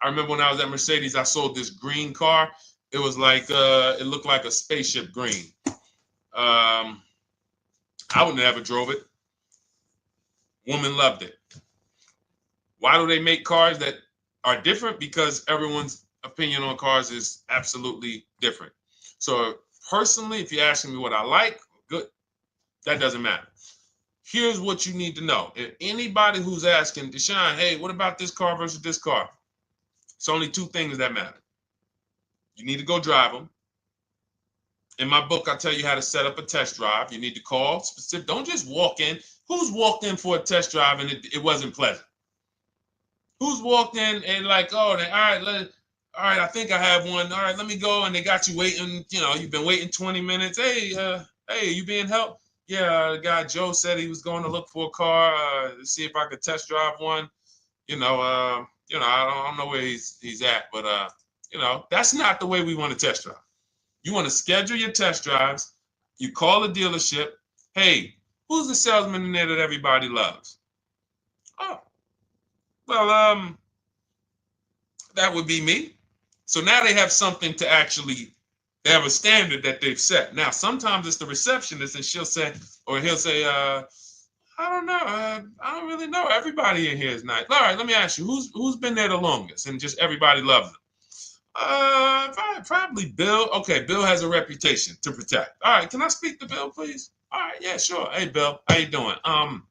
I remember when I was at Mercedes, I sold this green car. It was like, it looked like a spaceship green. I would never drove it. Woman loved it. Why do they make cars that are different? Because everyone's opinion on cars is absolutely different. So personally, if you're asking me what I like, good, that doesn't matter. Here's what you need to know. If anybody who's asking, Deshone, hey, what about this car versus this car? It's only two things that matter. You need to go drive them. In my book, I tell you how to set up a test drive. You need to call specific. Don't just walk in. Who's walked in for a test drive and it wasn't pleasant? Who's walked in and like, oh, all right, I think I have one. All right, let me go. And they got you waiting. You've been waiting 20 minutes. Hey, you being helped? Yeah, the guy Joe said he was going to look for a car to see if I could test drive one. I don't know where he's at, but that's not the way we want to test drive. You want to schedule your test drives. You call the dealership. Hey, who's the salesman in there that everybody loves? Oh, well, that would be me. So now they have something to actually, they have a standard that they've set. Now, sometimes it's the receptionist and he'll say, I don't know. I don't really know. Everybody in here is nice. All right, let me ask you, who's been there the longest? And just everybody loves them. Probably Bill. Okay, Bill has a reputation to protect. All right, can I speak to Bill, please? All right, yeah, sure. Hey, Bill, how you doing? I'm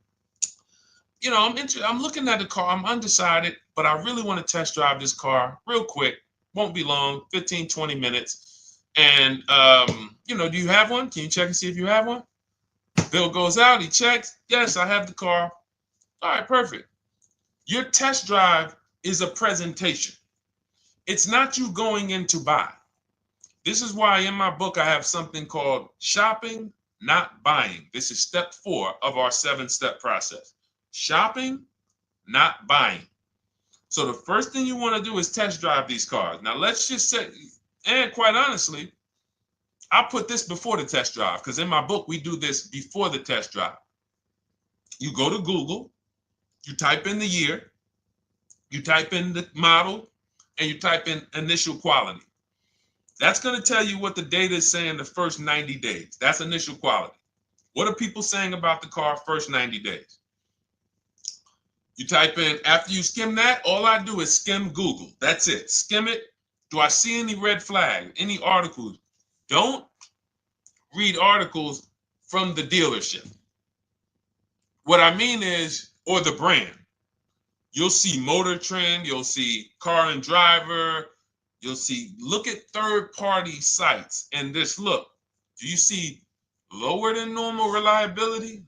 looking at the car. I'm undecided, but I really want to test drive this car real quick. Won't be long, 15, 20 minutes. And do you have one? Can you check and see if you have one? Bill goes out, he checks. Yes, I have the car. All right, perfect. Your test drive is a presentation. It's not you going in to buy. This is why in my book I have something called shopping, not buying. This is step 4 of our 7-step process. Shopping, not buying. So the first thing you want to do is test drive these cars. Now let's just say, and quite honestly, I put this before the test drive because in my book we do this before the test drive. You go to Google, you type in the year, you type in the model, and you type in initial quality. That's going to tell you what the data is saying the first 90 days. That's initial quality. What are people saying about the car first 90 days? You type in, after you skim that, all I do is skim Google. That's it. Skim it. Do I see any red flags, any articles? Don't read articles from the dealership. What I mean is, or the brand. You'll see Motor Trend, you'll see Car and Driver, look at third-party sites and just look. Do you see lower than normal reliability?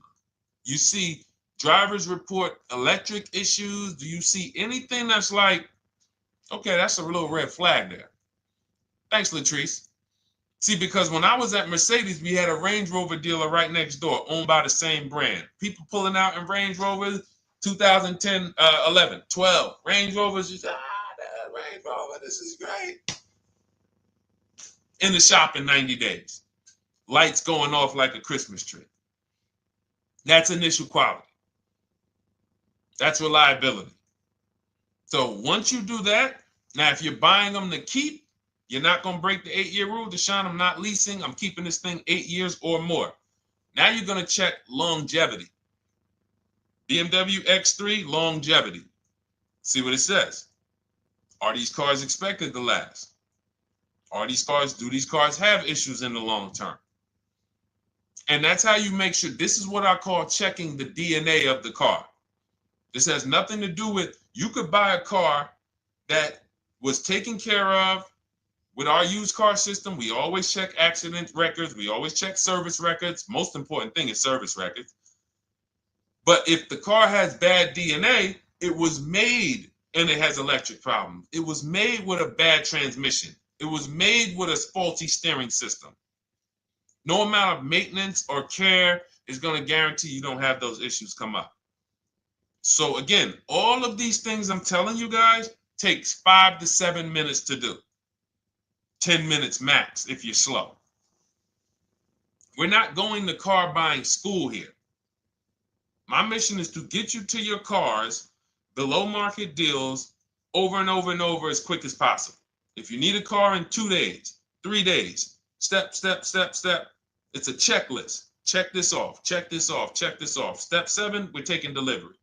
You see drivers report electric issues? Do you see anything that's like, okay, that's a little red flag there? Thanks, Latrice. See, because when I was at Mercedes, we had a Range Rover dealer right next door owned by the same brand. People pulling out in Range Rovers, 2010, 11, 12. Range Rovers, just, that Range Rover, this is great. In the shop in 90 days. Lights going off like a Christmas tree. That's initial quality. That's reliability. So once you do that, now if you're buying them to keep, you're not going to break the 8-year rule. Deshone, I'm not leasing. I'm keeping this thing 8 years or more. Now you're going to check longevity. BMW X3, longevity. See what it says. Are these cars expected to last? Do these cars have issues in the long term? And that's how you make sure. This is what I call checking the DNA of the car. This has nothing to do with, you could buy a car that was taken care of with our used car system. We always check accident records. We always check service records. Most important thing is service records. But if the car has bad DNA, it was made and it has electric problems. It was made with a bad transmission. It was made with a faulty steering system. No amount of maintenance or care is going to guarantee you don't have those issues come up. So again, all of these things I'm telling you guys takes 5 to 7 minutes to do. 10 minutes max if you're slow. We're not going to car buying school here. My mission is to get you to your cars below market deals over and over and over as quick as possible. If you need a car in 2 days, 3 days, step, step, step, step. It's a checklist. Check this off, check this off, check this off. Step 7, we're taking delivery.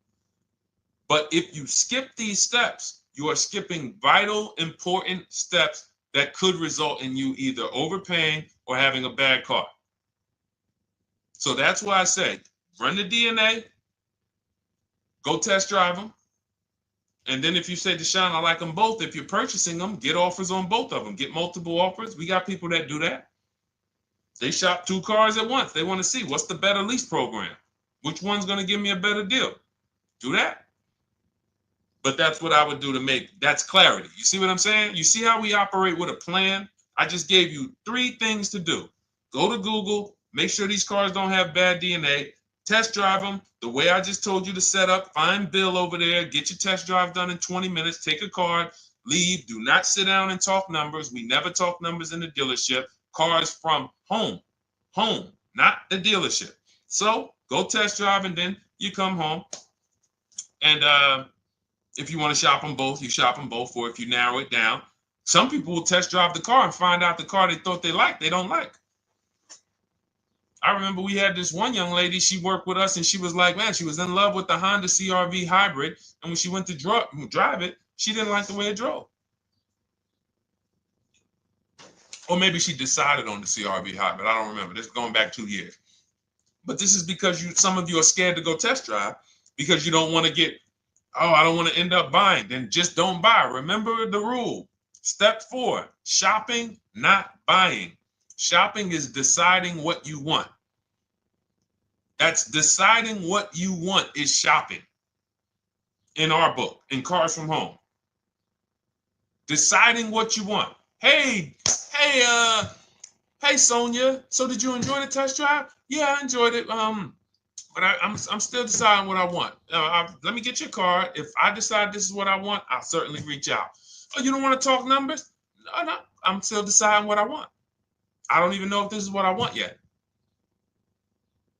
But if you skip these steps, you are skipping vital, important steps that could result in you either overpaying or having a bad car. So that's why I say, run the DNA, go test drive them. And then if you say, Deshone, I like them both, if you're purchasing them, get offers on both of them. Get multiple offers. We got people that do that. They shop 2 cars at once. They want to see what's the better lease program. Which one's going to give me a better deal? Do that. But that's what I would do to make, that's clarity. You see what I'm saying? You see how we operate with a plan? I just gave you 3 things to do. Go to Google, make sure these cars don't have bad DNA, test drive them the way I just told you to set up, find Bill over there, get your test drive done in 20 minutes, take a card, leave, do not sit down and talk numbers. We never talk numbers in the dealership. Cars from home, not the dealership. So go test drive and then you come home. And if you want to shop them both, you shop them both. Or if you narrow it down, some people will test drive the car and find out the car they thought they liked, they don't like. I remember we had this one young lady, she worked with us and she was like, man, she was in love with the Honda CR-V hybrid. And when she went to drive it, she didn't like the way it drove. Or maybe she decided on the CR-V hybrid. I don't remember. This is going back 2 years. But this is because some of you are scared to go test drive because you don't want to get, oh, I don't want to end up buying. Then just don't buy. Remember the rule. Step 4, shopping, not buying. Shopping is deciding what you want. That's deciding what you want is shopping in our book, in Cars from Home. Deciding what you want. Hey, Sonia. So did you enjoy the test drive? Yeah, I enjoyed it. But I'm still deciding what I want. Let me get your card. If I decide this is what I want, I'll certainly reach out. Oh, you don't want to talk numbers? No, I'm still deciding what I want. I don't even know if this is what I want yet.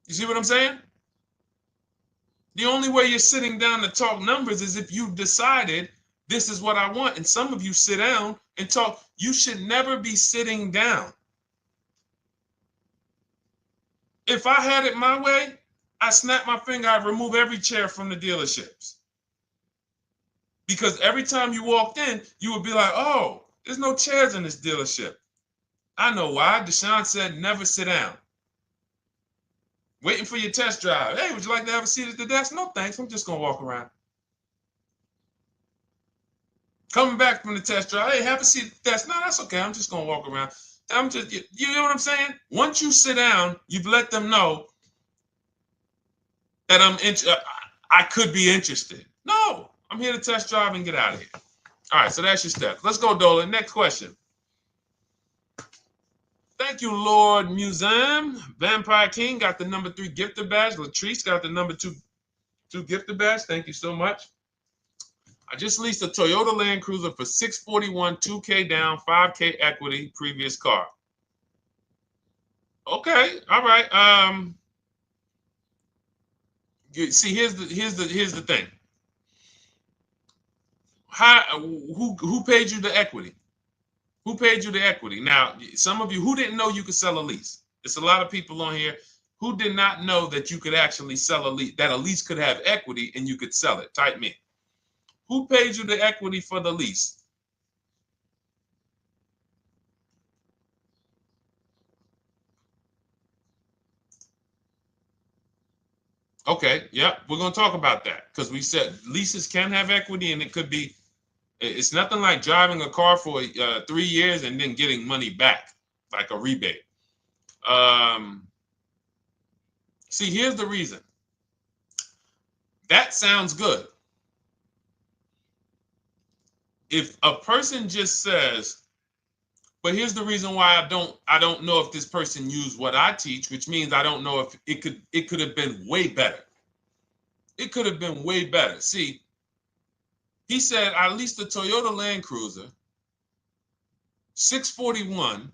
You see what I'm saying? The only way you're sitting down to talk numbers is if you've decided this is what I want. And some of you sit down and talk. You should never be sitting down. If I had it my way, I snap my finger, I'd remove every chair from the dealerships. Because every time you walked in, you would be like, oh, there's no chairs in this dealership. I know why. Deshone said never sit down. Waiting for your test drive. Hey, would you like to have a seat at the desk? No, thanks. I'm just going to walk around. Coming back from the test drive. Hey, have a seat at the desk. No, that's okay. I'm just going to walk around. You know what I'm saying? Once you sit down, you've let them know that I could be interested. No, I'm here to test drive and get out of here. All right, so that's your steps. Let's go, Dolan. Next question. Thank you, Lord Museum. Vampire King got the number 3 gifter badge. Latrice got the number 2 gifter badge. Thank you so much. I just leased a Toyota Land Cruiser for $641, $2K down, $5K equity, previous car. Okay, all right. See, here's the thing. Who paid you the equity? Who paid you the equity? Now, some of you who didn't know you could sell a lease. There's a lot of people on here who did not know that you could actually sell a lease, that a lease could have equity and you could sell it. Type me. Who paid you the equity for the lease? Okay, yep, we're going to talk about that because we said leases can have equity and it could be, it's nothing like driving a car for 3 years and then getting money back, like a rebate. See, here's the reason. That sounds good. If a person just says, But here's the reason why I don't know if this person used what I teach, which means I don't know if it could have been way better. It could have been way better. See, he said I leased a Toyota Land Cruiser, 641,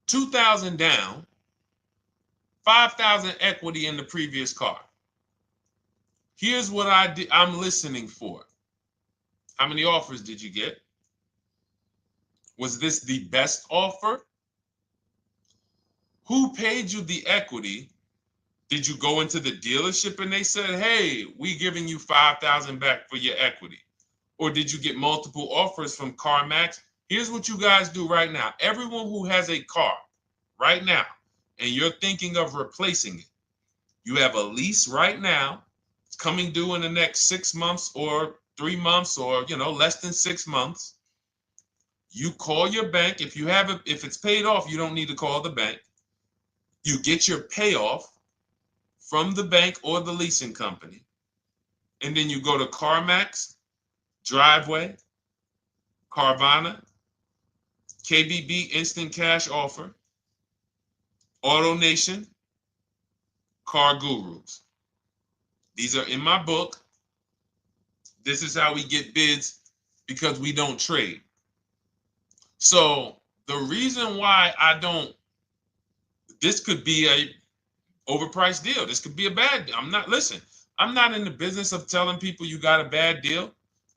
2,000 down, 5,000 equity in the previous car. Here's what I'm listening for. How many offers did you get? Was this the best offer? Who paid you the equity? Did you go into the dealership and they said, hey, we giving you 5,000 back for your equity? Or did you get multiple offers from CarMax? Here's what you guys do right now. Everyone who has a car right now, and you're thinking of replacing it, you have a lease right now. It's coming due in the next 6 months or 3 months or, less than 6 months. You call your bank. If it's paid off, you don't need to call the bank. You get your payoff from the bank or the leasing company. And then you go to CarMax, Driveway, Carvana, KBB Instant Cash Offer, AutoNation, Car Gurus. These are in my book. This is how we get bids because we don't trade. So the reason why this could be a overpriced deal. This could be a bad deal. I'm not in the business of telling people you got a bad deal.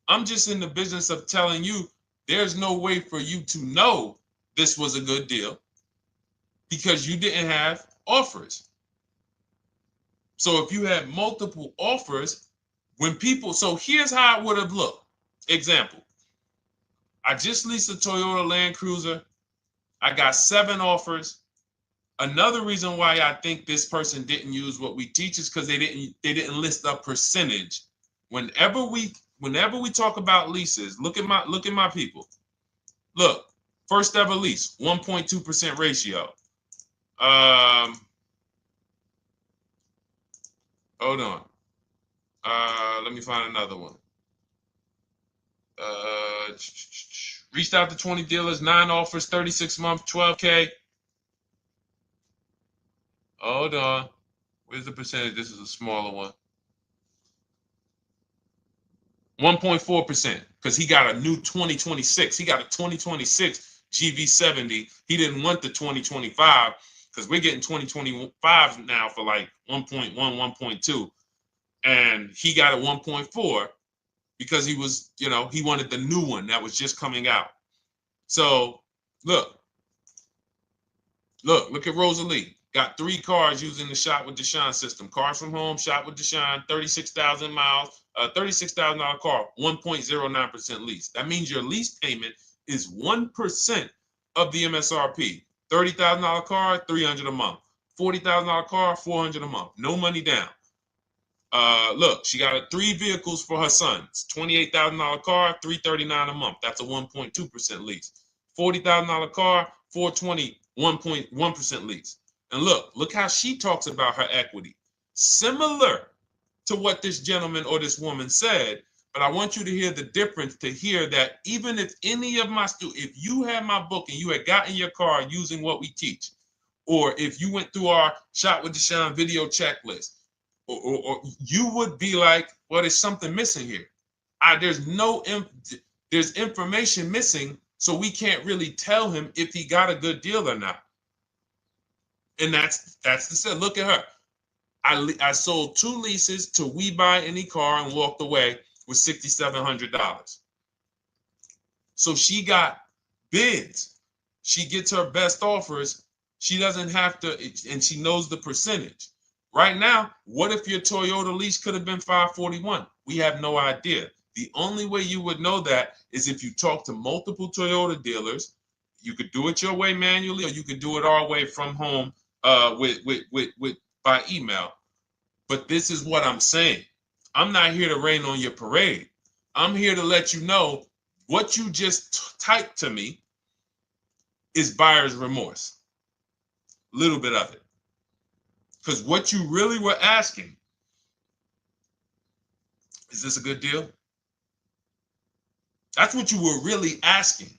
I'm just in the business of telling you there's no way for you to know this was a good deal because you didn't have offers. So if you had multiple offers, so here's how it would have looked. Example, I just leased a Toyota Land Cruiser. I got 7 offers. Another reason why I think this person didn't use what we teach is because they didn't list a percentage. Whenever we talk about leases, look at my people. Look, first ever lease, 1.2% ratio. Hold on. Let me find another one. Reached out to 20 dealers, 9 offers, 36 months, 12K. Hold on. Where's the percentage? This is a smaller one. 1.4%, because he got a new 2026. He got a 2026 GV70. He didn't want the 2025 because we're getting 2025 now for like 1.1, 1.2. And he got a 1.4 because he was, he wanted the new one that was just coming out. So look at Rosalie. Got 3 cars using the Shop with Deshone system. Cars from home, Shop with Deshone, 36,000 miles, $36,000 car, 1.09% lease. That means your lease payment is 1% of the MSRP. $30,000 car, $300 a month. $40,000 car, $400 a month. No money down. Look, she got 3 vehicles for her sons. $28,000 car, $339 a month. That's a 1.2% lease. $40,000 car, $420, 1.1% lease. And look how she talks about her equity. Similar to what this gentleman or this woman said, but I want you to hear the difference, to hear that even if any of my students, if you had my book and you had gotten your car using what we teach, or if you went through our Shop with Deshone video checklist, or you would be like, well, there's something missing here. There's information missing, so we can't really tell him if he got a good deal or not. And that's the set. Look at her. I sold 2 leases to We Buy Any Car and walked away with $6,700. So she got bids. She gets her best offers. She doesn't have to, and she knows the percentage. Right now, what if your Toyota lease could have been $541? We have no idea. The only way you would know that is if you talk to multiple Toyota dealers. You could do it your way manually, or you could do it our way from home by email. But this is what I'm saying. I'm not here to rain on your parade. I'm here to let you know what you just typed to me is buyer's remorse. A little bit of it. Because what you really were asking, is this a good deal? That's what you were really asking.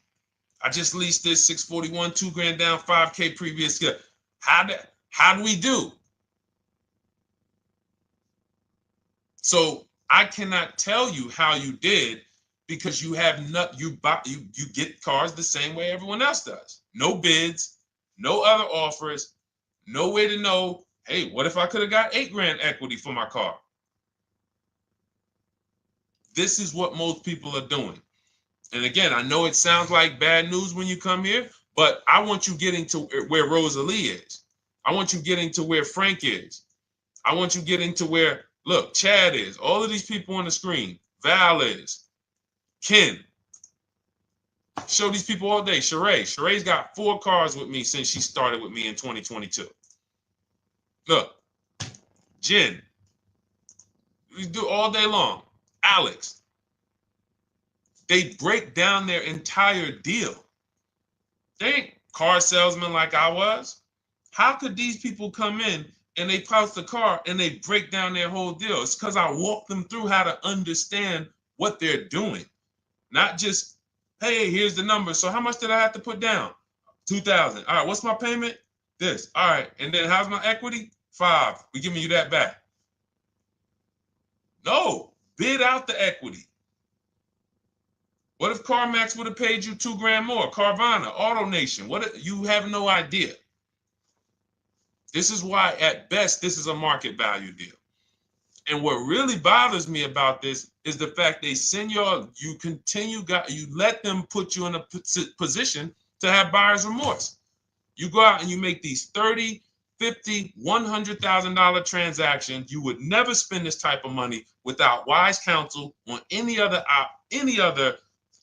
I just leased this 641, 2 grand down, 5K previous year. How do we do? So I cannot tell you how you did because you have not you get cars the same way everyone else does. No bids, no other offers, no way to know, hey, what if I could have got 8 grand equity for my car? This is what most people are doing. And again, I know it sounds like bad news when you come here, but I want you getting to where Rosalie is. I want you getting to where Frank is. I want you getting to where, look, Chad is. All of these people on the screen. Val is. Ken. Show these people all day. Sheree. Sheree's got 4 cars with me since she started with me in 2022. Look. Jen. We do all day long. Alex. They break down their entire deal. They ain't car salesmen like I was. How could these people come in and they pounce the car and they break down their whole deal? It's because I walk them through how to understand what they're doing. Not just, hey, here's the number. So how much did I have to put down? 2,000. All right, what's my payment? This. All right, and then how's my equity? 5. We're giving you that back. No, bid out the equity. What if CarMax would have paid you 2 grand more? Carvana, AutoNation, you have no idea. This is why, at best, this is a market value deal. And what really bothers me about this is the fact they send you let them put you in a position to have buyer's remorse. You go out and you make these $30,000, $50,000, $100,000 transactions. You would never spend this type of money without wise counsel on any other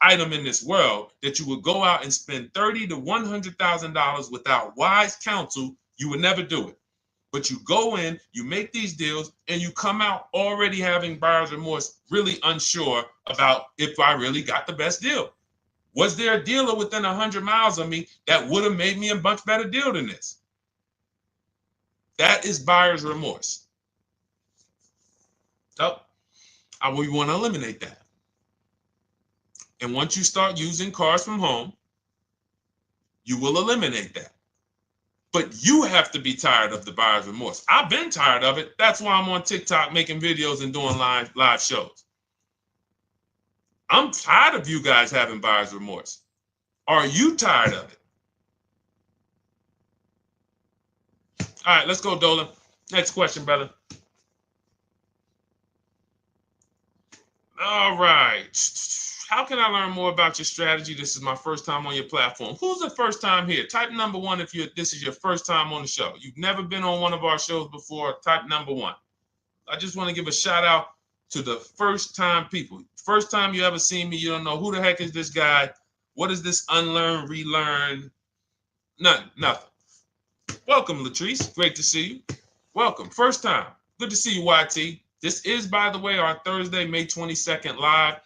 item in this world. That you would go out and spend $30,000 to $100,000 without wise counsel. You would never do it. But you go in, you make these deals, and you come out already having buyer's remorse, really unsure about if I really got the best deal. Was there a dealer within 100 miles of me that would have made me a much better deal than this? That is buyer's remorse. So we want to eliminate that. And once you start using cars from home, you will eliminate that. But you have to be tired of the buyer's remorse. I've been tired of it. That's why I'm on TikTok making videos and doing live shows. I'm tired of you guys having buyer's remorse. Are you tired of it? All right, let's go, Dolan. Next question, brother. All right. How can I learn more about your strategy? This is my first time on your platform. Who's the first time here? Type number 1 if this is your first time on the show. You've never been on one of our shows before. Type number 1. I just want to give a shout out to the first time people. First time you ever seen me, you don't know who the heck is this guy. What is this unlearn, relearn? Nothing. Welcome, Latrice. Great to see you. Welcome. First time. Good to see you, YT. This is, by the way, our Thursday, May 22nd live.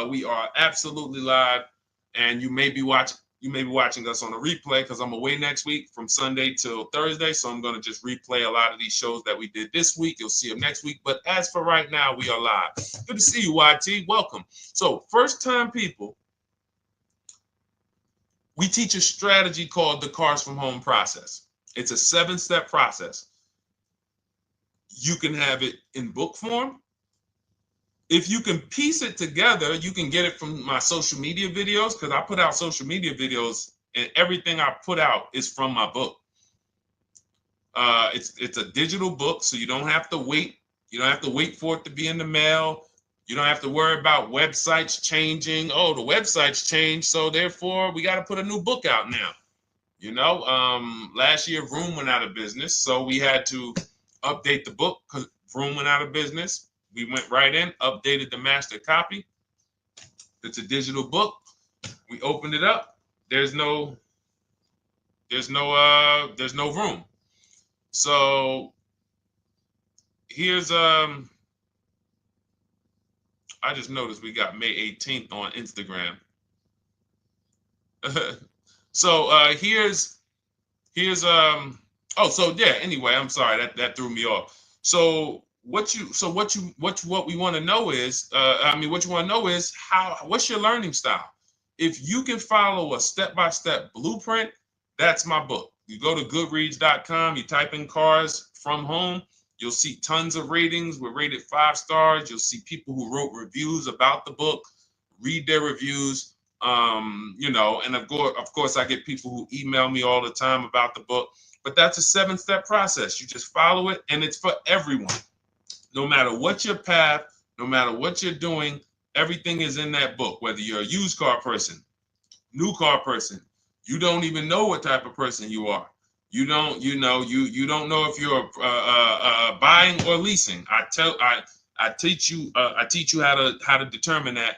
We are absolutely live, and you may be watching us on a replay because I'm away next week from Sunday till Thursday, so I'm going to just replay a lot of these shows that we did this week. You'll see them next week, but as for right now, we are live. Good to see you, YT. Welcome. So, first time people, we teach a strategy called the Cars from Home process. It's a 7-step process. You can have it in book form. If you can piece it together, you can get it from my social media videos, because I put out social media videos and everything I put out is from my book. It's a digital book, so you don't have to wait. You don't have to wait for it to be in the mail. You don't have to worry about websites changing. Oh, the website's changed, so therefore we got to put a new book out now. You know, last year Vroom went out of business, so we had to update the book because Vroom went out of business. We went right in, updated the master copy. It's a digital book. We opened it up. There's no room. So here's I just noticed we got May 18th on Instagram. So here's anyway, I'm sorry that threw me off. So what we want to know is what's your learning style? If you can follow a step-by-step blueprint, that's my book. You go to goodreads.com, you type in cars from home, you'll see tons of ratings. We're rated 5 stars. You'll see people who wrote reviews about the book, read their reviews. And of course, I get people who email me all the time about the book. But that's a 7-step process. You just follow it, and it's for everyone. No matter what your path, no matter what you're doing, everything is in that book. Whether you're a used car person, new car person, you don't even know what type of person you are. You don't know if you're buying or leasing. I teach you how to determine that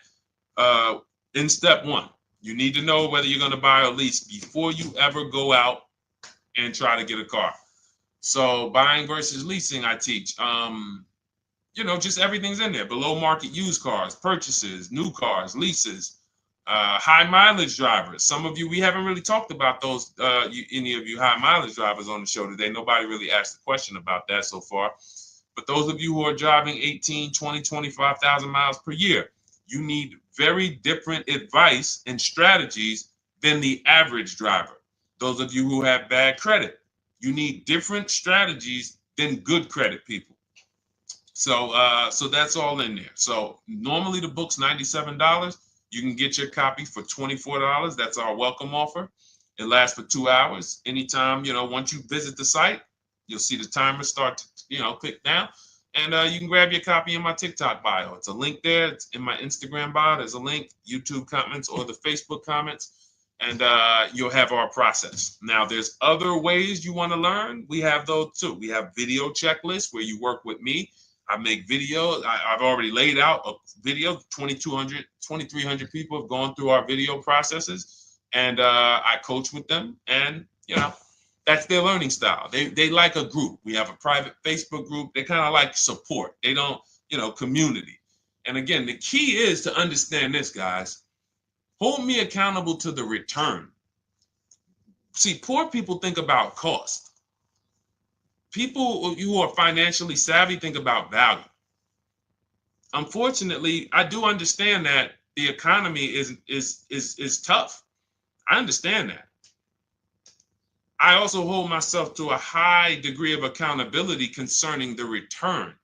in step 1. You need to know whether you're going to buy or lease before you ever go out and try to get a car. So buying versus leasing, I teach. Just everything's in there. Below market used cars, purchases, new cars, leases, high mileage drivers. Some of you, we haven't really talked about those, any of you high mileage drivers on the show today. Nobody really asked a question about that so far. But those of you who are driving 18, 20, 25,000 miles per year, you need very different advice and strategies than the average driver. Those of you who have bad credit, you need different strategies than good credit people. So that's all in there. So normally the book's $97. You can get your copy for $24. That's our welcome offer. It lasts for 2 hours. Anytime, once you visit the site, you'll see the timer start to, click down. And you can grab your copy in my TikTok bio. It's a link there. It's in my Instagram bio. There's a link, YouTube comments or the Facebook comments. And you'll have our process. Now, there's other ways you want to learn. We have those too. We have video checklists where you work with me. I make videos. I've already laid out a video. 2,300 people have gone through our video processes, and I coach with them. And that's their learning style. They like a group. We have a private Facebook group. They kind of like support. They don't, community. And again, the key is to understand this, guys. Hold me accountable to the return. See, poor people think about cost. People who are financially savvy think about value. Unfortunately, I do understand that the economy is tough. I understand that. I also hold myself to a high degree of accountability concerning the return,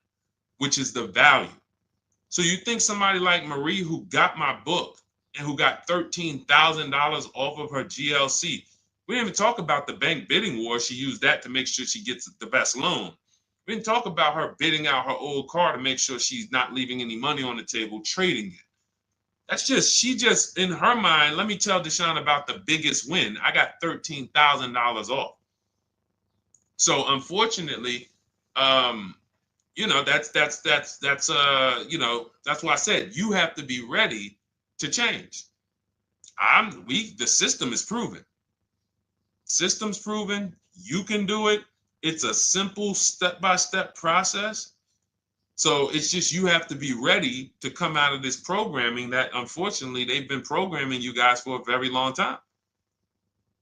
which is the value. So you think somebody like Marie, who got my book and who got $13,000 off of her GLC, we didn't even talk about the bank bidding war. She used that to make sure she gets the best loan. We didn't talk about her bidding out her old car to make sure she's not leaving any money on the table, trading it. She just, in her mind, let me tell Deshone about the biggest win. I got $13,000 off. So unfortunately, that's why I said you have to be ready to change. The system is proven. System's proven. You can do it. It's a simple step-by-step process. So it's just you have to be ready to come out of this programming that unfortunately they've been programming you guys for a very long time.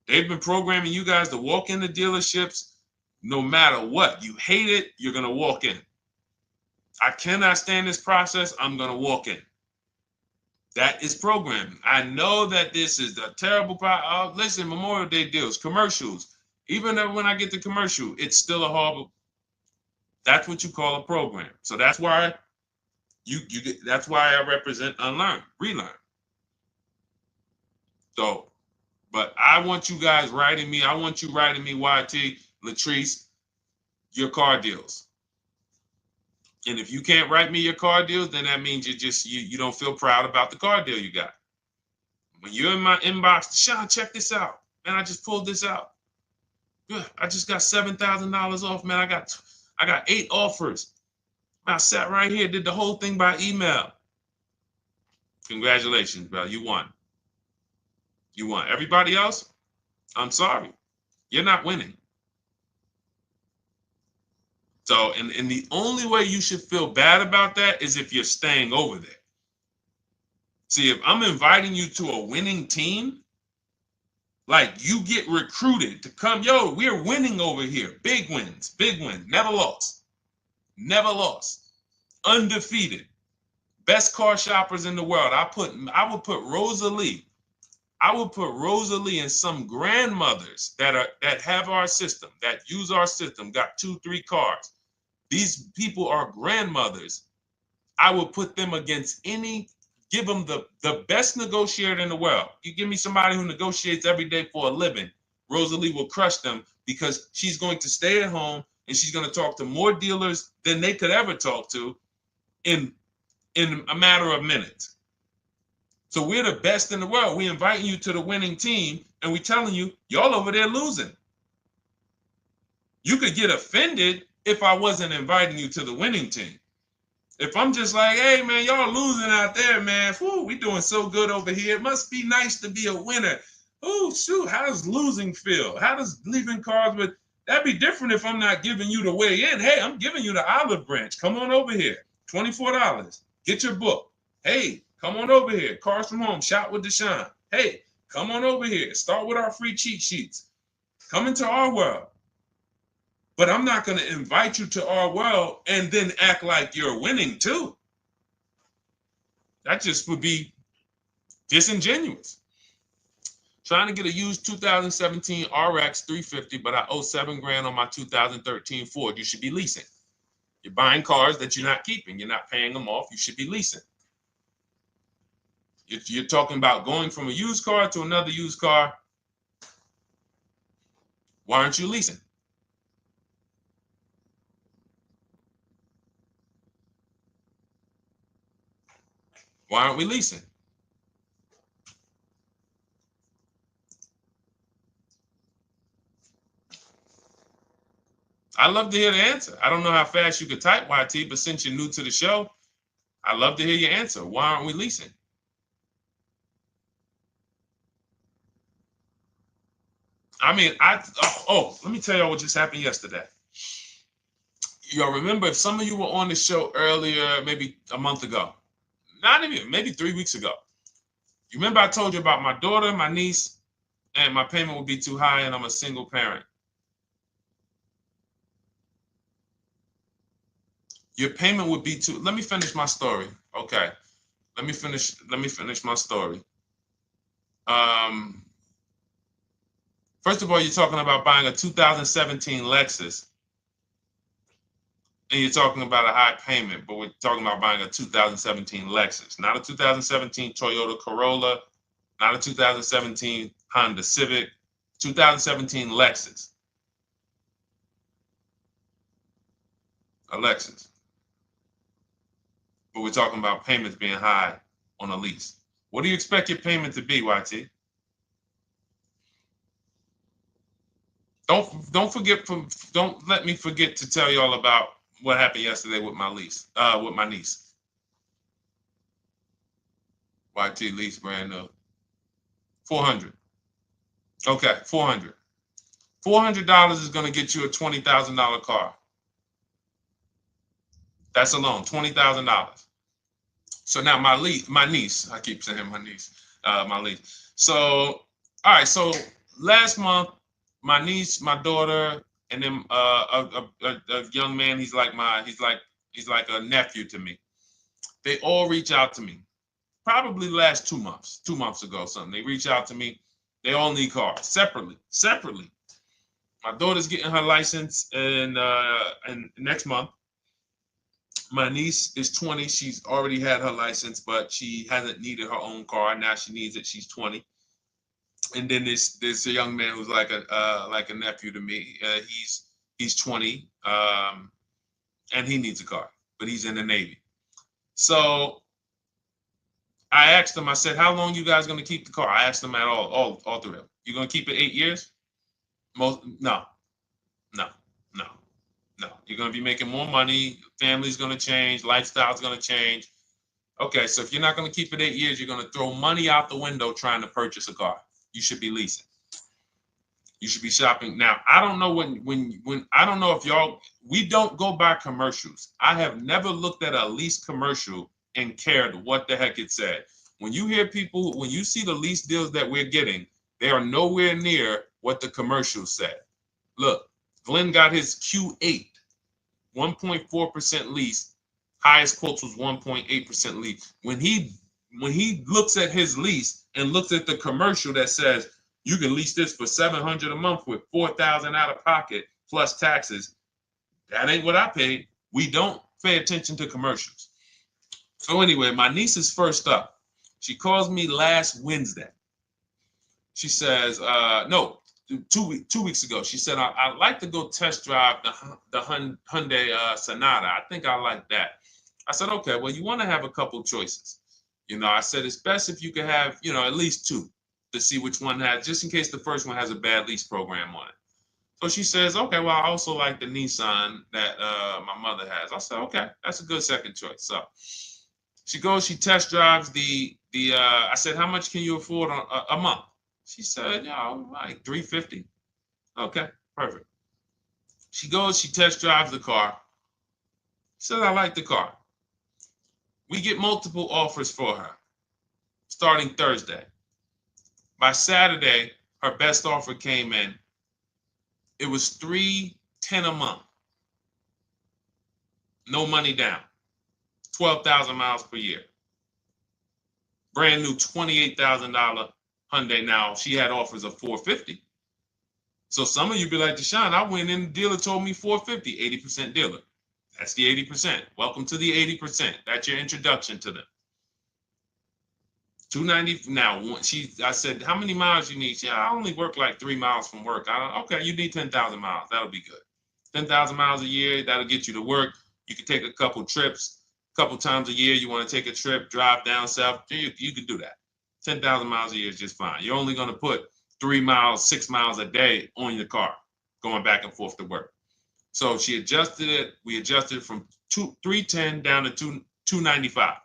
They've been programming you guys to walk into dealerships no matter what. You hate it, you're going to walk in. I cannot stand this process, I'm going to walk in. That is programming. I know that this is the terrible part. Listen, Memorial Day deals, commercials. Even when I get the commercial, it's still a horrible. That's what you call a program. So that's why that's why I represent unlearn, relearn. So, but I want you guys writing me. I want you writing me, YT, Latrice, your car deals. And if you can't write me your car deals, then that means you don't feel proud about the car deal you got. When you're in my inbox, Deshone, check this out. Man, I just pulled this out. Good. I just got $7,000 off, man. I got 8 offers. I sat right here, did the whole thing by email. Congratulations, bro. You won. You won. Everybody else, I'm sorry. You're not winning. So, and the only way you should feel bad about that is if you're staying over there. See, if I'm inviting you to a winning team, like you get recruited to come, yo, we're winning over here. Big wins, never lost. Never lost. Undefeated. Best car shoppers in the world. I would put Rosalie I would put Rosalie and some grandmothers that have our system, that use our system, got 2-3 cars. These people are grandmothers. I would put them against give them the best negotiator in the world. You give me somebody who negotiates every day for a living, Rosalie will crush them because she's going to stay at home and she's going to talk to more dealers than they could ever talk to in a matter of minutes. So we're the best in the world. We inviting you to the winning team and we telling you, y'all over there losing. You could get offended if I wasn't inviting you to the winning team. If I'm just like, hey, man, y'all losing out there, man. Whew, we doing so good over here. It must be nice to be a winner. Oh, shoot, how does losing feel? How does leaving cars with... That'd be different if I'm not giving you the way in. Hey, I'm giving you the olive branch. Come on over here. $24. Get your book. Hey, come on over here. Cars from Home. Shop with Deshone. Hey, come on over here. Start with our free cheat sheets. Come into our world. But I'm not going to invite you to our world and then act like you're winning too. That just would be disingenuous. Trying to get a used 2017 RX 350, but I owe $7,000 on my 2013 Ford. You should be leasing. You're buying cars that you're not keeping. You're not paying them off. You should be leasing. You're talking about going from a used car to another used car. Why aren't you leasing? Why aren't we leasing? I'd love to hear the answer. I don't know how fast you could type, YT, but since you're new to the show, I'd love to hear your answer. Why aren't we leasing? I mean, let me tell y'all what just happened yesterday. Y'all remember, if some of you were on the show earlier, maybe a month ago, not even, maybe 3 weeks ago, you remember I told you about my daughter, my niece, and my payment would be too high and I'm a single parent. Your payment would be too... Let me finish my story. Okay. Let me finish my story. First of all, you're talking about buying a 2017 Lexus. And you're talking about a high payment, but we're talking about buying a 2017 Lexus, not a 2017 Toyota Corolla, not a 2017 Honda Civic, 2017 Lexus. A Lexus. But we're talking about payments being high on a lease. What do you expect your payment to be, YT? Don't let me forget to tell y'all about what happened yesterday with my niece. YT lease brand new. 400. Okay, 400. $400 is going to get you a $20,000 car. That's alone, $20,000. So now my niece, I keep saying my niece, my lease. So, all right, so last month, my niece, my daughter, and then a young man, he's like a nephew to me. They all reach out to me. Probably the last 2 months, 2 months ago, something. They reach out to me. They all need cars separately. My daughter's getting her license in next month. My niece is 20. She's already had her license, but she hasn't needed her own car. Now she needs it. She's 20. And then there's a young man who's like a nephew to me. He's 20, and he needs a car, but he's in the Navy. So I asked him. I said, "How long you guys gonna keep the car?" I asked them at all three of them. You gonna keep it 8 years? No. You're gonna be making more money. Family's gonna change. Lifestyle's gonna change. Okay, so if you're not gonna keep it 8 years, you're gonna throw money out the window trying to purchase a car. You should be leasing. You should be shopping. Now, I don't know when I don't know if we don't go by commercials. I have never looked at a lease commercial and cared what the heck it said. When you see the lease deals that we're getting, they are nowhere near what the commercial said. Look, Glenn got his Q8, 1.4% lease. Highest quotes was 1.8% lease. When he when he looks at his lease and looks at the commercial that says you can lease this for $700 a month with $4,000 out of pocket plus taxes, that ain't what I paid. We don't pay attention to commercials. So anyway, my niece is first up. She calls me last Wednesday. She says, no, 2 weeks ago. She said, I'd like to go test drive the Hyundai Sonata. I think I like that. I said, okay, well, you want to have a couple choices. I said, it's best if you could have, at least two to see which one has, just in case the first one has a bad lease program on it. So she says, okay, well, I also like the Nissan that my mother has. I said, okay, that's a good second choice. So she goes, she test drives I said, how much can you afford a month? She said, like $350. Okay, perfect. She goes, she test drives the car. She said, I like the car. We get multiple offers for her starting Thursday. By Saturday, her best offer came in. It was $310 a month. No money down. 12,000 miles per year. Brand new $28,000 Hyundai. Now, she had offers of $450. So some of you be like, Deshone, I went in, the dealer told me $450, 80% dealer. That's the 80%. Welcome to the 80%. That's your introduction to them. $290. Now, I said, how many miles you need? I only work like 3 miles from work. Okay, you need 10,000 miles. That'll be good. 10,000 miles a year, that'll get you to work. You can take a couple trips, a couple times a year. You want to take a trip, drive down south. You can do that. 10,000 miles a year is just fine. You're only going to put 3 miles, 6 miles a day on your car, going back and forth to work. So she adjusted it. We adjusted it from $310 down to $295.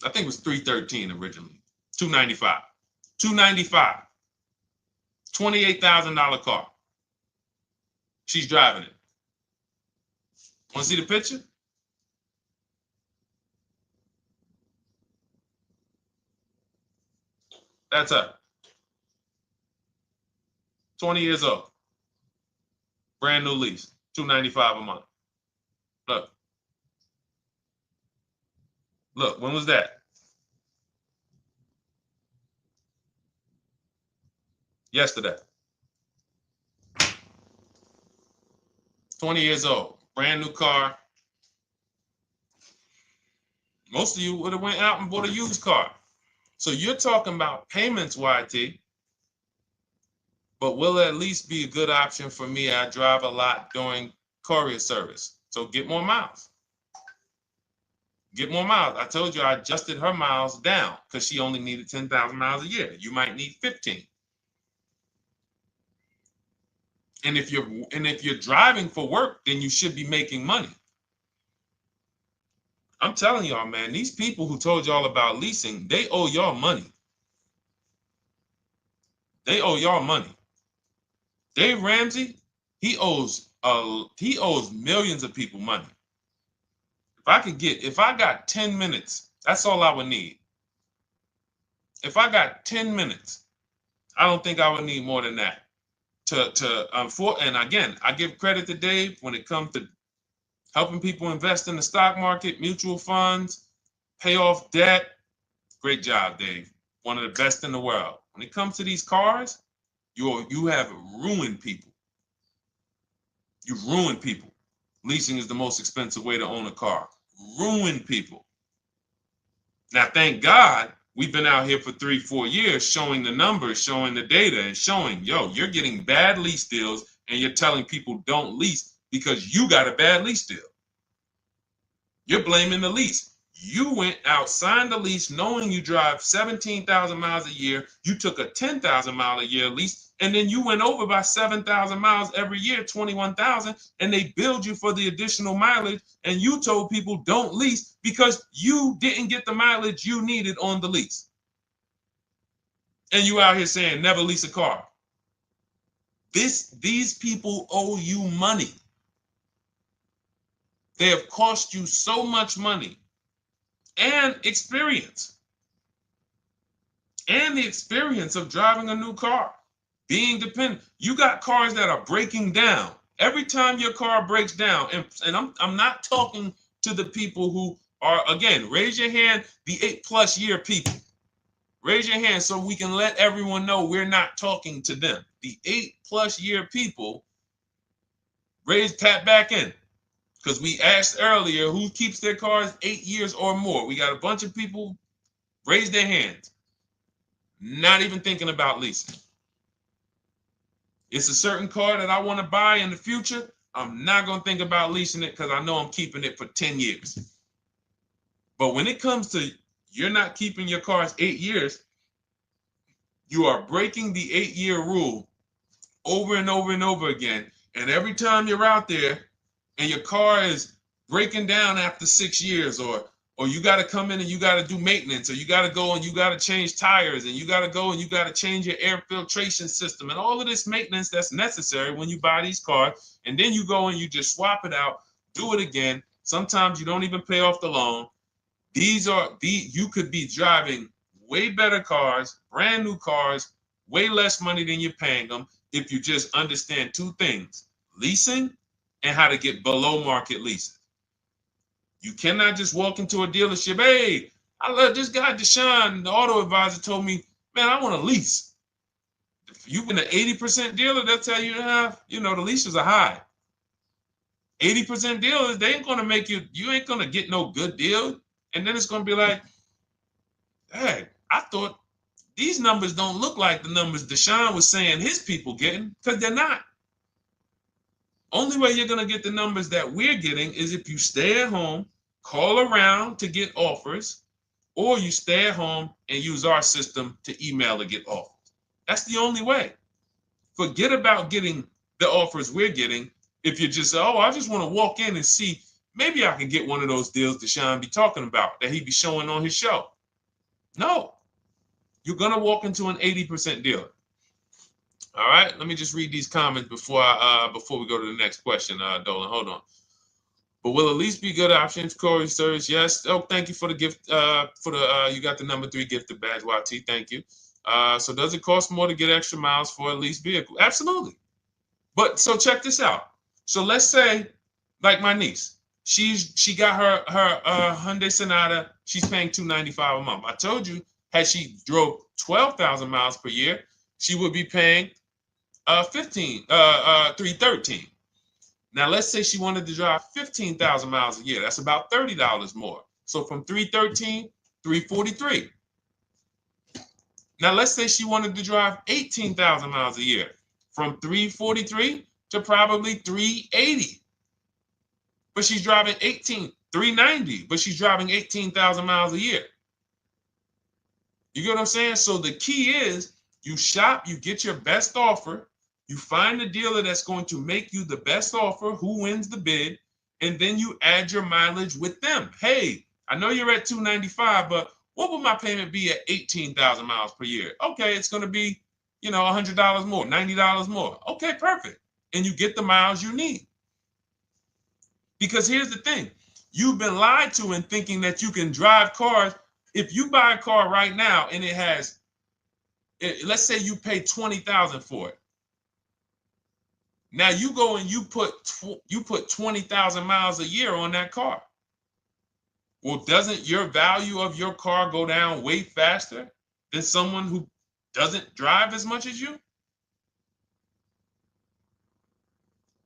I think it was $313 originally. $295. $295. $28,000 car. She's driving it. Want to see the picture? That's her. 20 years old. Brand new lease. $295 a month. Look. Look, when was that? Yesterday. 20 years old. Brand new car. Most of you would have went out and bought a used car. So you're talking about payments, YT. But will it at least be a good option for me? I drive a lot during courier service. So get more miles. Get more miles. I told you I adjusted her miles down because she only needed 10,000 miles a year. You might need 15. And if you're driving for work, then you should be making money. I'm telling y'all, man, these people who told y'all about leasing, they owe y'all money. They owe y'all money. Dave Ramsey, he owes millions of people money. If I got 10 minutes, that's all I would need. If I got 10 minutes, I don't think I would need more than that. And again, I give credit to Dave when it comes to helping people invest in the stock market, mutual funds, pay off debt. Great job, Dave. One of the best in the world. When it comes to these cars, you have ruined people. You've ruined people. Leasing is the most expensive way to own a car. Ruined people. Now, thank God, we've been out here for 3-4 years showing the numbers, showing the data, and showing, you're getting bad lease deals, and you're telling people don't lease because you got a bad lease deal. You're blaming the lease. You went out, signed the lease, knowing you drive 17,000 miles a year. You took a 10,000 mile a year lease, and then you went over by 7,000 miles every year, 21,000, and they billed you for the additional mileage, and you told people don't lease because you didn't get the mileage you needed on the lease. And you out here saying never lease a car. These people owe you money. They have cost you so much money and experience. And the experience of driving a new car, being dependent. You got cars that are breaking down. Every time your car breaks down, and I'm not talking to the people who Or again, raise your hand, the 8+ year people. Raise your hand so we can let everyone know we're not talking to them. The 8+ year people, tap back in. Because we asked earlier who keeps their cars 8 years or more. We got a bunch of people raise their hands. Not even thinking about leasing. It's a certain car that I want to buy in the future. I'm not going to think about leasing it because I know I'm keeping it for 10 years. But when it comes to you're not keeping your cars 8 years, you are breaking the 8-year rule over and over and over again. And every time you're out there and your car is breaking down after 6 years, or you got to come in and you got to do maintenance, or you got to go and you got to change tires, and you got to go and you got to change your air filtration system, and all of this maintenance that's necessary when you buy these cars, and then you go and you just swap it out, do it again. Sometimes you don't even pay off the loan. You could be driving way better cars, brand new cars, way less money than you're paying them if you just understand 2 things: leasing and how to get below market leases. You cannot just walk into a dealership. Hey, I love this guy, Deshone, the auto advisor, told me, man, I want a lease. If you've been an 80% dealer, they'll tell you, the leases are high. 80% dealers, they ain't going to make you ain't going to get no good deal. And then it's going to be like, hey, I thought these numbers don't look like the numbers Deshone was saying his people getting, because they're not. Only way you're going to get the numbers that we're getting is if you stay at home, call around to get offers, or you stay at home and use our system to email to get offers. That's the only way. Forget about getting the offers we're getting. If you just say, oh, I just want to walk in and see, maybe I can get one of those deals Deshone be talking about that he be showing on his show. No, you're going to walk into an 80% dealer. All right, let me just read these comments before we go to the next question, Dolan. Hold on. But will at least be good options, Corey Sturge? Yes. Oh, thank you for the gift. You got the number 3 gifted badge, YT. Thank you. So does it cost more to get extra miles for a leased vehicle? Absolutely. But so check this out. So let's say, like my niece, she got her Hyundai Sonata. She's paying $295 a month. I told you, had she drove 12,000 miles per year, she would be paying $313. Now let's say she wanted to drive 15,000 miles a year. That's about $30 more. So from $313, $343. Now let's say she wanted to drive 18,000 miles a year. From $343 to probably $380. But she's driving $390, but she's driving 18,000 miles a year. You get what I'm saying? So the key is you shop, you get your best offer, you find the dealer that's going to make you the best offer, who wins the bid, and then you add your mileage with them. Hey, I know you're at $295, but what would my payment be at 18,000 miles per year? Okay, it's going to be, $100 more, $90 more. Okay, perfect. And you get the miles you need. Because here's the thing. You've been lied to in thinking that you can drive cars. If you buy a car right now and it has, let's say you pay $20,000 for it. Now you go and you put 20,000 miles a year on that car. Well, doesn't your value of your car go down way faster than someone who doesn't drive as much as you?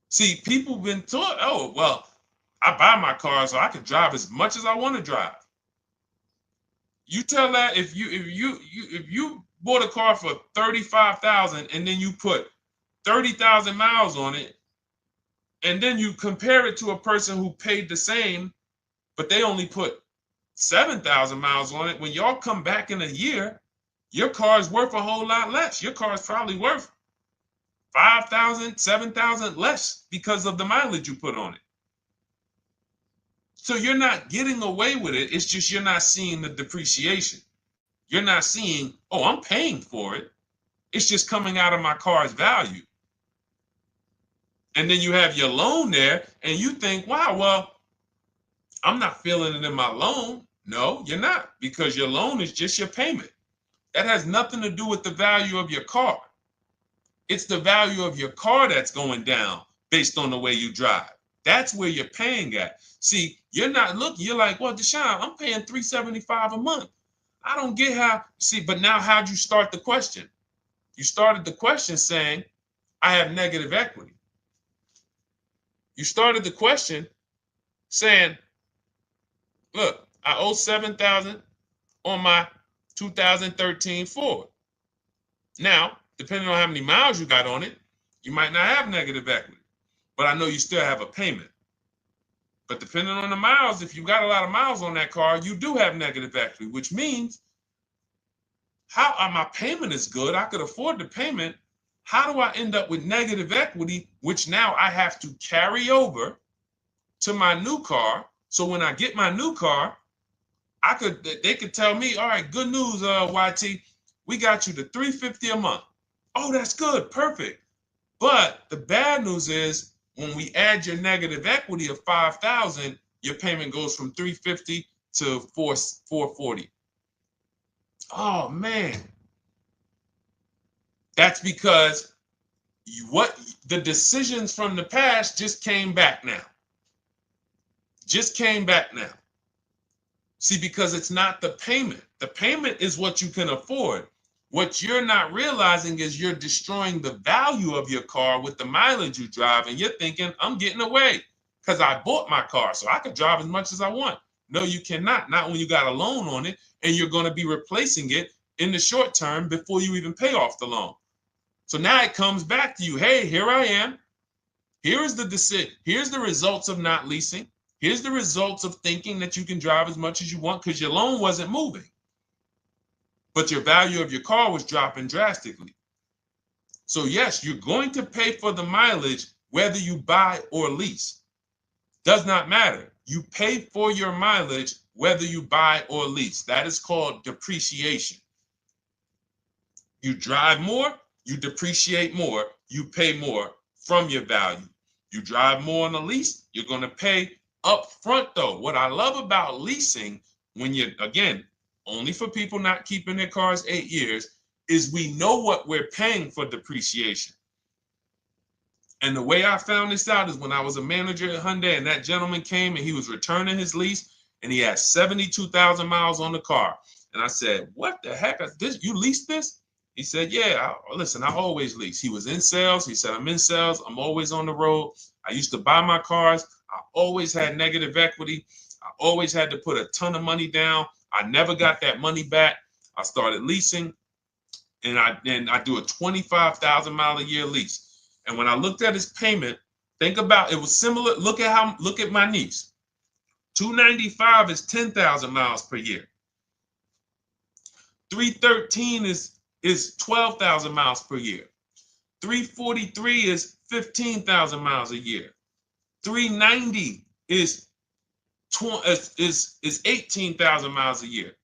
See, people have been taught, oh, well, I buy my car so I can drive as much as I want to drive. You tell that if you bought a car for $35,000 and then you put 30,000 miles on it, and then you compare it to a person who paid the same, but they only put 7,000 miles on it. When y'all come back in a year, your car is worth a whole lot less. Your car is probably worth 5,000, 7,000 less because of the mileage you put on it. So you're not getting away with it. It's just you're not seeing the depreciation. You're not seeing, oh, I'm paying for it. It's just coming out of my car's value. And then you have your loan there and you think, wow, well, I'm not feeling it in my loan. No, you're not, because your loan is just your payment. That has nothing to do with the value of your car. It's the value of your car that's going down based on the way you drive. That's where you're paying at. See, you're not looking, you're like, well, Deshone, I'm paying $375 a month. I don't get how, see, but now how'd you start the question? You started the question saying, I have negative equity. You started the question saying, look, I owe $7,000 on my 2013 Ford. Now, depending on how many miles you got on it, you might not have negative equity, but I know you still have a payment. But depending on the miles, if you got a lot of miles on that car, you do have negative equity, which means my payment is good. I could afford the payment. How do I end up with negative equity, which now I have to carry over to my new car? So when I get my new car, they could tell me, all right, good news, YT, we got you to $350 a month. Oh, that's good, perfect. But the bad news is when we add your negative equity of $5,000, your payment goes from $350 to $440. Oh man, that's because the decisions from the past just came back now. Just came back now. See, because it's not the payment. The payment is what you can afford. What you're not realizing is you're destroying the value of your car with the mileage you drive, and you're thinking, I'm getting away because I bought my car so I could drive as much as I want. No, you cannot. Not when you got a loan on it, and you're going to be replacing it in the short term before you even pay off the loan. So now it comes back to you. Hey, here I am. Here is the decision. Here's the results of not leasing. Here's the results of thinking that you can drive as much as you want because your loan wasn't moving. But your value of your car was dropping drastically. So yes, you're going to pay for the mileage whether you buy or lease. Does not matter. You pay for your mileage whether you buy or lease. That is called depreciation. You drive more, you depreciate more, you pay more from your value. You drive more on a lease, you're going to pay up front though. What I love about leasing, when you're, again, only for people not keeping their cars 8 years, is we know what we're paying for depreciation. And the way I found this out is when I was a manager at Hyundai and that gentleman came and he was returning his lease and he had 72,000 miles on the car. And I said, what the heck is this? You leased this? He said, yeah, listen, I always lease. He was in sales. He said, I'm in sales. I'm always on the road. I used to buy my cars. I always had negative equity. I always had to put a ton of money down. I never got that money back. I started leasing, and I do a 25,000 mile a year lease. And when I looked at his payment, think about it was similar. Look at my niece. 295 is 10,000 miles per year. 313 is 12,000 miles per year. 343 is 15,000 miles a year. 390 is 18,000 miles a year.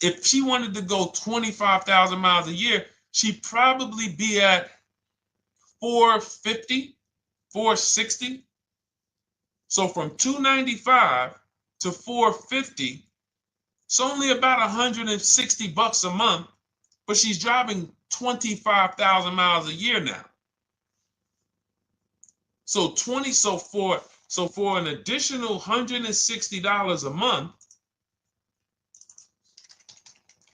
If she wanted to go 25,000 miles a year, she'd probably be at 450, 460. So from 295 to 450, it's only about 160 bucks a month, but she's driving 25,000 miles a year now. So for an additional $160 a month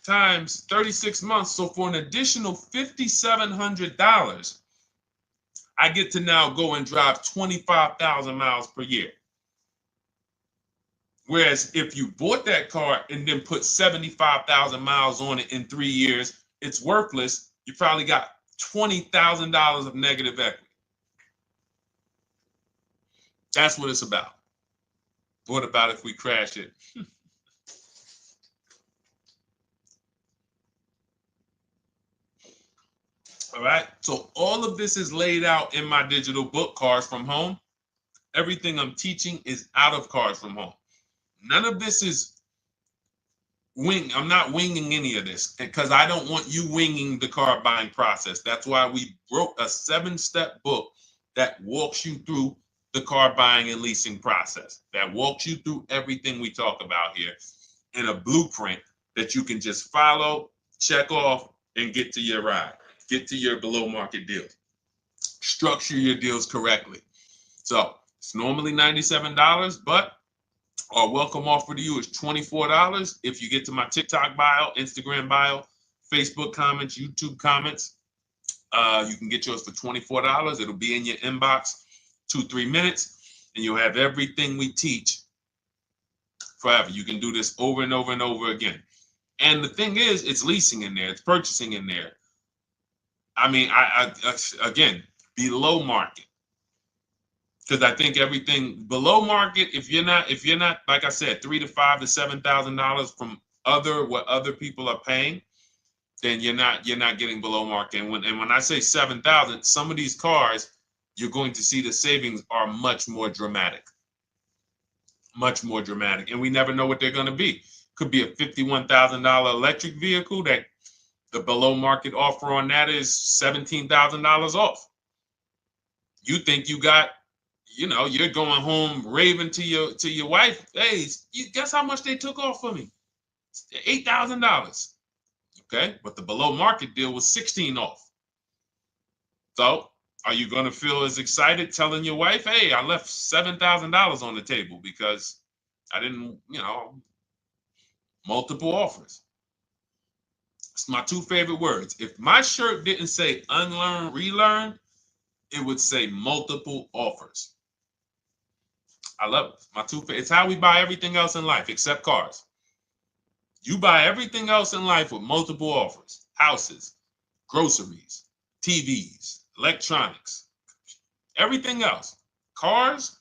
times 36 months, so for an additional $5,700, I get to now go and drive 25,000 miles per year. Whereas if you bought that car and then put 75,000 miles on it in 3 years, it's worthless. You probably got $20,000 of negative equity. That's what it's about. What about if we crash it? All right. So all of this is laid out in my digital book, Cars from Home. Everything I'm teaching is out of Cars from Home. None of this is I'm not winging any of this because I don't want you winging the car buying process. That's why we wrote a 7-step book that walks you through the car buying and leasing process, that walks you through everything we talk about here in a blueprint that you can just follow, check off, and get to your ride, get to your below market deal. Structure your deals correctly. So it's normally $97, but our welcome offer to you is $24 if you get to my TikTok bio, Instagram bio, Facebook comments, YouTube comments. You can get yours for $24. It'll be in your inbox 2-3 minutes, and you'll have everything we teach forever. You can do this over and over and over again. And the thing is, it's leasing in there, it's purchasing in there. I mean, I again, below market. Because I think everything below market, if you're not, like I said, $3,000 to $5,000 to $7,000 from what other people are paying, then you're not getting below market. And when I say 7,000, some of these cars, you're going to see the savings are much more dramatic. Much more dramatic. And we never know what they're going to be. Could be a $51,000 electric vehicle that the below market offer on that is $17,000 off. You think you got, you're going home raving to your wife. Hey, you guess how much they took off for me? $8,000. Okay, but the below market deal was 16 off. So are you going to feel as excited telling your wife, hey, I left $7,000 on the table because I didn't, multiple offers. It's my two favorite words. If my shirt didn't say unlearn, relearn, it would say multiple offers. I love it. My two favorite. It's how we buy everything else in life except cars. You buy everything else in life with multiple offers. Houses, groceries, TVs, electronics, everything else. Cars.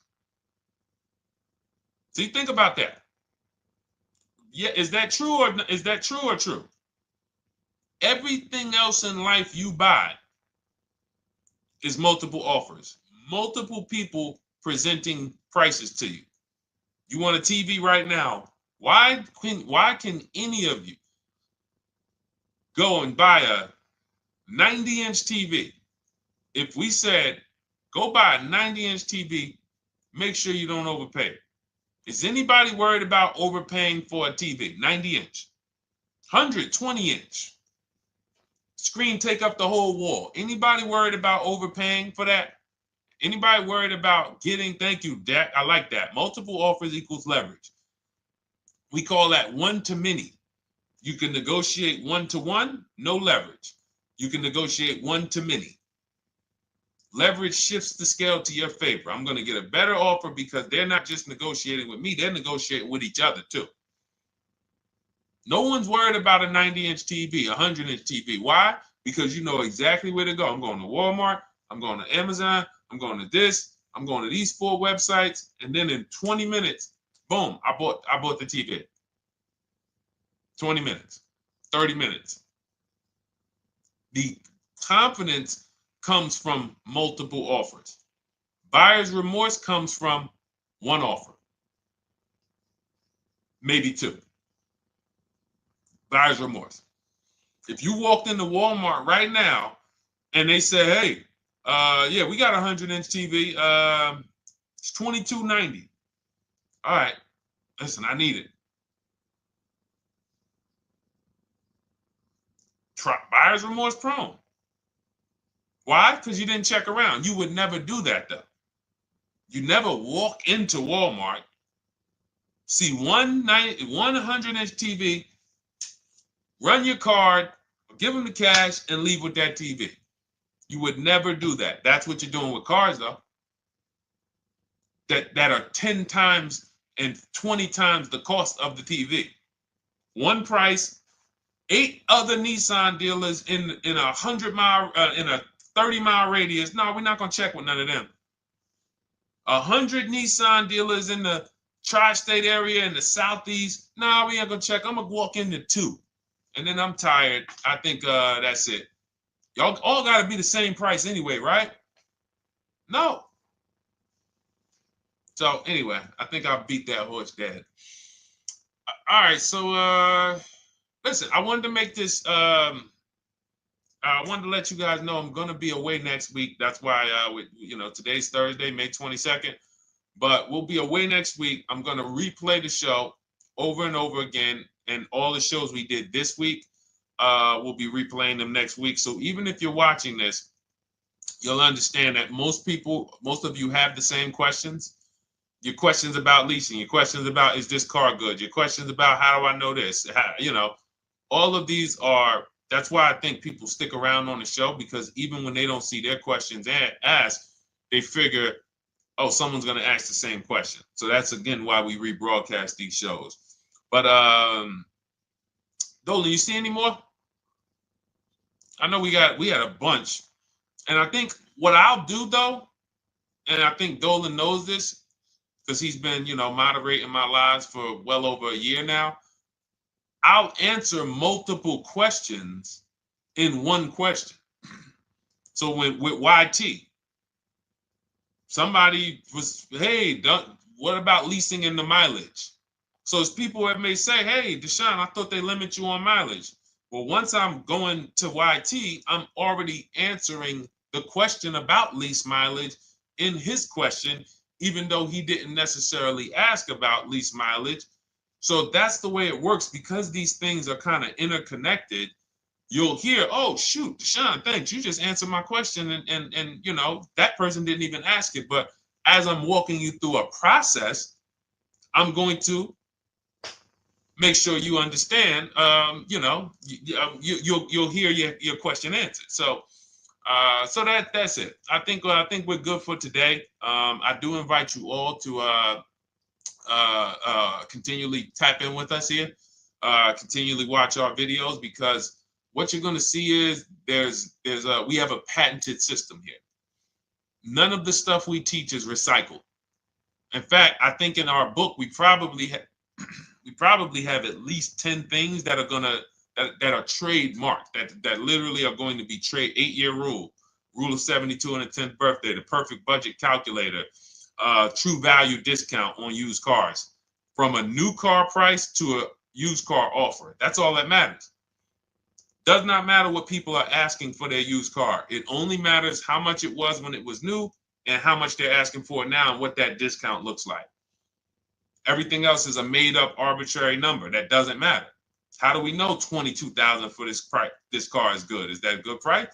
See, think about that. Yeah, is that true or true? Everything else in life you buy is multiple offers. Multiple people presenting prices to you. You want a TV right now. Why can any of you go and buy a 90-inch TV? If we said, go buy a 90-inch TV, make sure you don't overpay. Is anybody worried about overpaying for a TV? 90-inch, 120-inch. Screen take up the whole wall. Anybody worried about overpaying for that? Anybody worried about getting, thank you, Dak, I like that. Multiple offers equals leverage. We call that one-to-many. You can negotiate one-to-one, no leverage. You can negotiate one-to-many. Leverage shifts the scale to your favor. I'm going to get a better offer because they're not just negotiating with me, they're negotiating with each other too. No one's worried about a 90-inch TV, a 100-inch TV. Why? Because you know exactly where to go. I'm going to Walmart, I'm going to Amazon, I'm going to this, I'm going to these 4 websites, and then in 20 minutes, boom, I bought the TV. 20 minutes, 30 minutes. The confidence comes from multiple offers. Buyer's remorse comes from one offer, maybe 2. Buyer's remorse. If you walked into Walmart right now and they say, hey, yeah, we got a 100-inch TV. It's $22.90. All right, listen, I need it. Buyer's remorse prone. Why? Because you didn't check around. You would never do that, though. You never walk into Walmart, see one 100-inch TV, run your card, give them the cash, and leave with that TV. You would never do that. That's what you're doing with cars, though. That are 10 times and 20 times the cost of the TV. One price, 8 other Nissan dealers in a 100-mile, in a 30-mile radius. No, we're not gonna check with none of them. 100 Nissan dealers in the tri-state area in the southeast. No, we ain't gonna check. I'm gonna walk into 2, and then I'm tired. I think that's it. Y'all all gotta be the same price anyway, right? No. So anyway, I think I beat that horse dead. All right, so listen, I wanted to make this. I wanted to let you guys know I'm gonna be away next week. That's why, today's Thursday, May 22nd, but we'll be away next week. I'm gonna replay the show over and over again, and all the shows we did this week, we'll be replaying them next week. So even if you're watching this, you'll understand that most of you have the same questions. Your questions about leasing, your questions about, is this car good? Your questions about, how do I know this? All of these are, that's why I think people stick around on the show, because even when they don't see their questions asked, they figure, oh, someone's going to ask the same question. So that's, again, why we rebroadcast these shows. But Dolan, you see any more? I know we had a bunch. And I think what I'll do, though, and I think Dolan knows this because he's been, moderating my lives for well over a year now, I'll answer multiple questions in one question. So with YT, somebody was, hey, what about leasing in the mileage? So as people that may say, hey, Deshone, I thought they limit you on mileage. Well, once I'm going to YT, I'm already answering the question about lease mileage in his question, even though he didn't necessarily ask about lease mileage. So that's the way it works. Because these things are kind of interconnected, you'll hear, oh, shoot, Deshone, thanks. You just answered my question. And that person didn't even ask it. But as I'm walking you through a process, I'm going to make sure you understand, you'll hear your question answered. So that's it. I think we're good for today. I do invite you all to continually tap in with us here, continually watch our videos, because what you're going to see is we have a patented system here. None of the stuff we teach is recycled. In fact, I think in our book we probably have at least 10 things that are that are trademarked, that literally are going to be 8-year rule of 72 and the 10th birthday, the perfect budget calculator, true value discount on used cars, from a new car price to a used car offer. That's all that matters. Does not matter what people are asking for their used car. It only matters how much it was when it was new and how much they're asking for it now and what that discount looks like. Everything else is a made-up arbitrary number that doesn't matter. How do we know $22,000 for this price? This car is good. Is that a good price?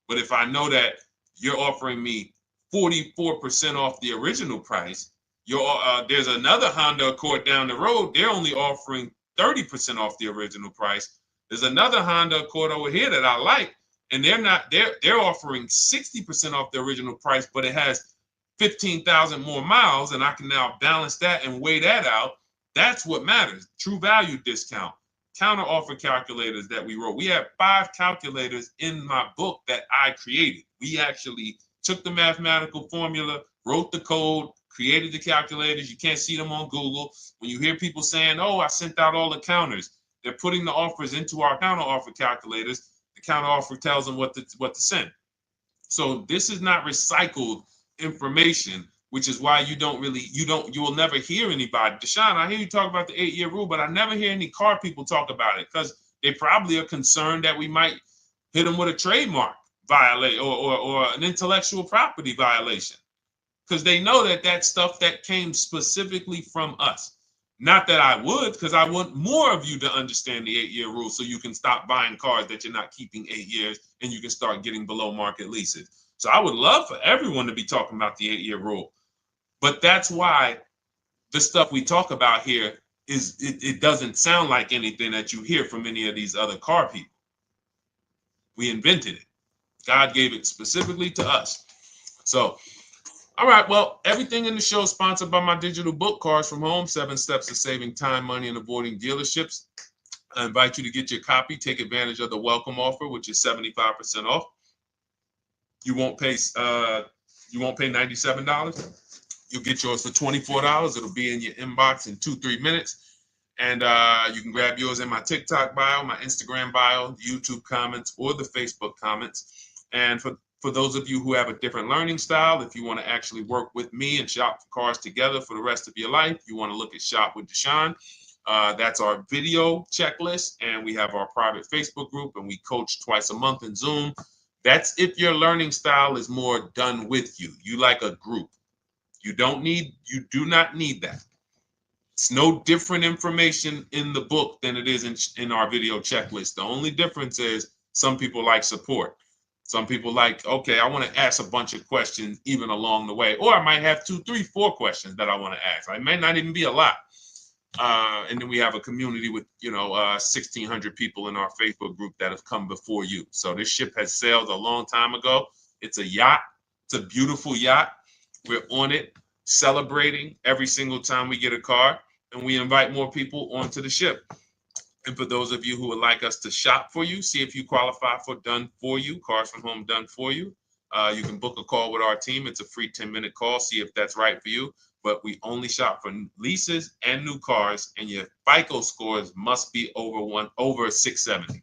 But if I know that you're offering me 44% off the original price, there's another Honda Accord down the road. They're only offering 30% off the original price. There's another Honda Accord over here that I like, and they're offering 60% off the original price, but it has 15,000 more miles, and I can now balance that and weigh that out. That's what matters. True value discount, counter offer calculators that we wrote. We have 5 calculators in my book that I created. We actually took the mathematical formula, wrote the code, created the calculators. You can't see them on Google. When you hear people saying, oh, I sent out all the counters, they're putting the offers into our counter offer calculators. The counter offer tells them what to send. So this is not recycled information, which is why you will never hear anybody. Deshone, I hear you talk about the 8-year rule, but I never hear any car people talk about it, because they probably are concerned that we might hit them with a trademark violation or an intellectual property violation, because they know that that's stuff that came specifically from us. Not that I would, because I want more of you to understand the 8-year rule, so you can stop buying cars that you're not keeping 8 years and you can start getting below market leases. So I would love for everyone to be talking about the 8-year rule. But that's why the stuff we talk about here it doesn't sound like anything that you hear from any of these other car people. We invented it. God gave it specifically to us. So, all right, well, everything in the show is sponsored by my digital book, Cars from Home, 7 Steps to Saving Time, Money, and Avoiding Dealerships. I invite you to get your copy. Take advantage of the welcome offer, which is 75% off. You won't pay $97. You'll get yours for $24. It'll be in your inbox in 2-3 minutes. And you can grab yours in my TikTok bio, my Instagram bio, the YouTube comments, or the Facebook comments. And for those of you who have a different learning style, if you want to actually work with me and shop for cars together for the rest of your life, you want to look at Shop with Deshone. That's our video checklist. And we have our private Facebook group, and we coach twice a month in Zoom. That's if your learning style is more done with you. You like a group. You do not need that. It's no different information in the book than it is in our video checklist. The only difference is some people like support. Some people like, okay, I want to ask a bunch of questions even along the way, or I might have 2, 3, 4 questions that I want to ask. It may not even be a lot. And then we have a community with 1,600 people in our Facebook group that have come before you. So this ship has sailed a long time ago. It's a yacht. It's a beautiful yacht. We're on it, celebrating every single time we get a car, and we invite more people onto the ship. And for those of you who would like us to shop for you, see if you qualify for done for you, cars from home done for you. You can book a call with our team. It's a free 10-minute call. See if that's right for you. But we only shop for leases and new cars, and your FICO scores must be over 670.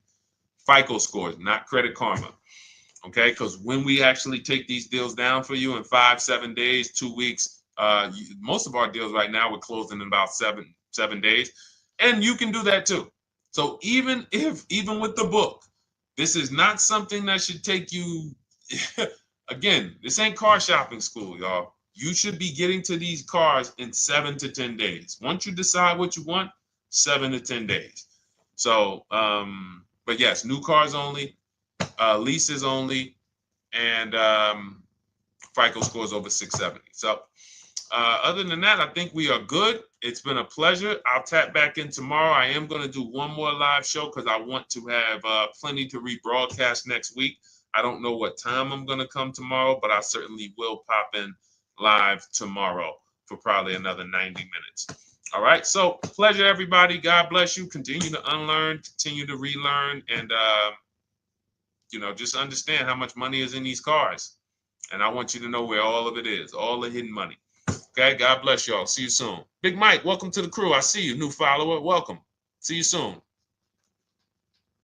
FICO scores, not Credit Karma. Okay, because when we actually take these deals down for you in 5, 7 days, 2 weeks, most of our deals right now we're closing in about seven days, and you can do that too. So even with the book, this is not something that should take you. Again, this ain't car shopping school, y'all. You should be getting to these cars in 7 to 10 days. Once you decide what you want, 7 to 10 days. So, but yes, new cars only, leases only, and FICO scores over 670. So other than that, I think we are good. It's been a pleasure. I'll tap back in tomorrow. I am going to do one more live show because I want to have plenty to rebroadcast next week. I don't know what time I'm going to come tomorrow, but I certainly will pop in live tomorrow for probably another 90 minutes. All right. So pleasure, everybody. God bless you. Continue to unlearn, continue to relearn, and just understand how much money is in these cars. And I want you to know where all of it is, all the hidden money. Okay, God bless y'all. See you soon. Big Mike, welcome to the crew. I see you, new follower. Welcome. See you soon.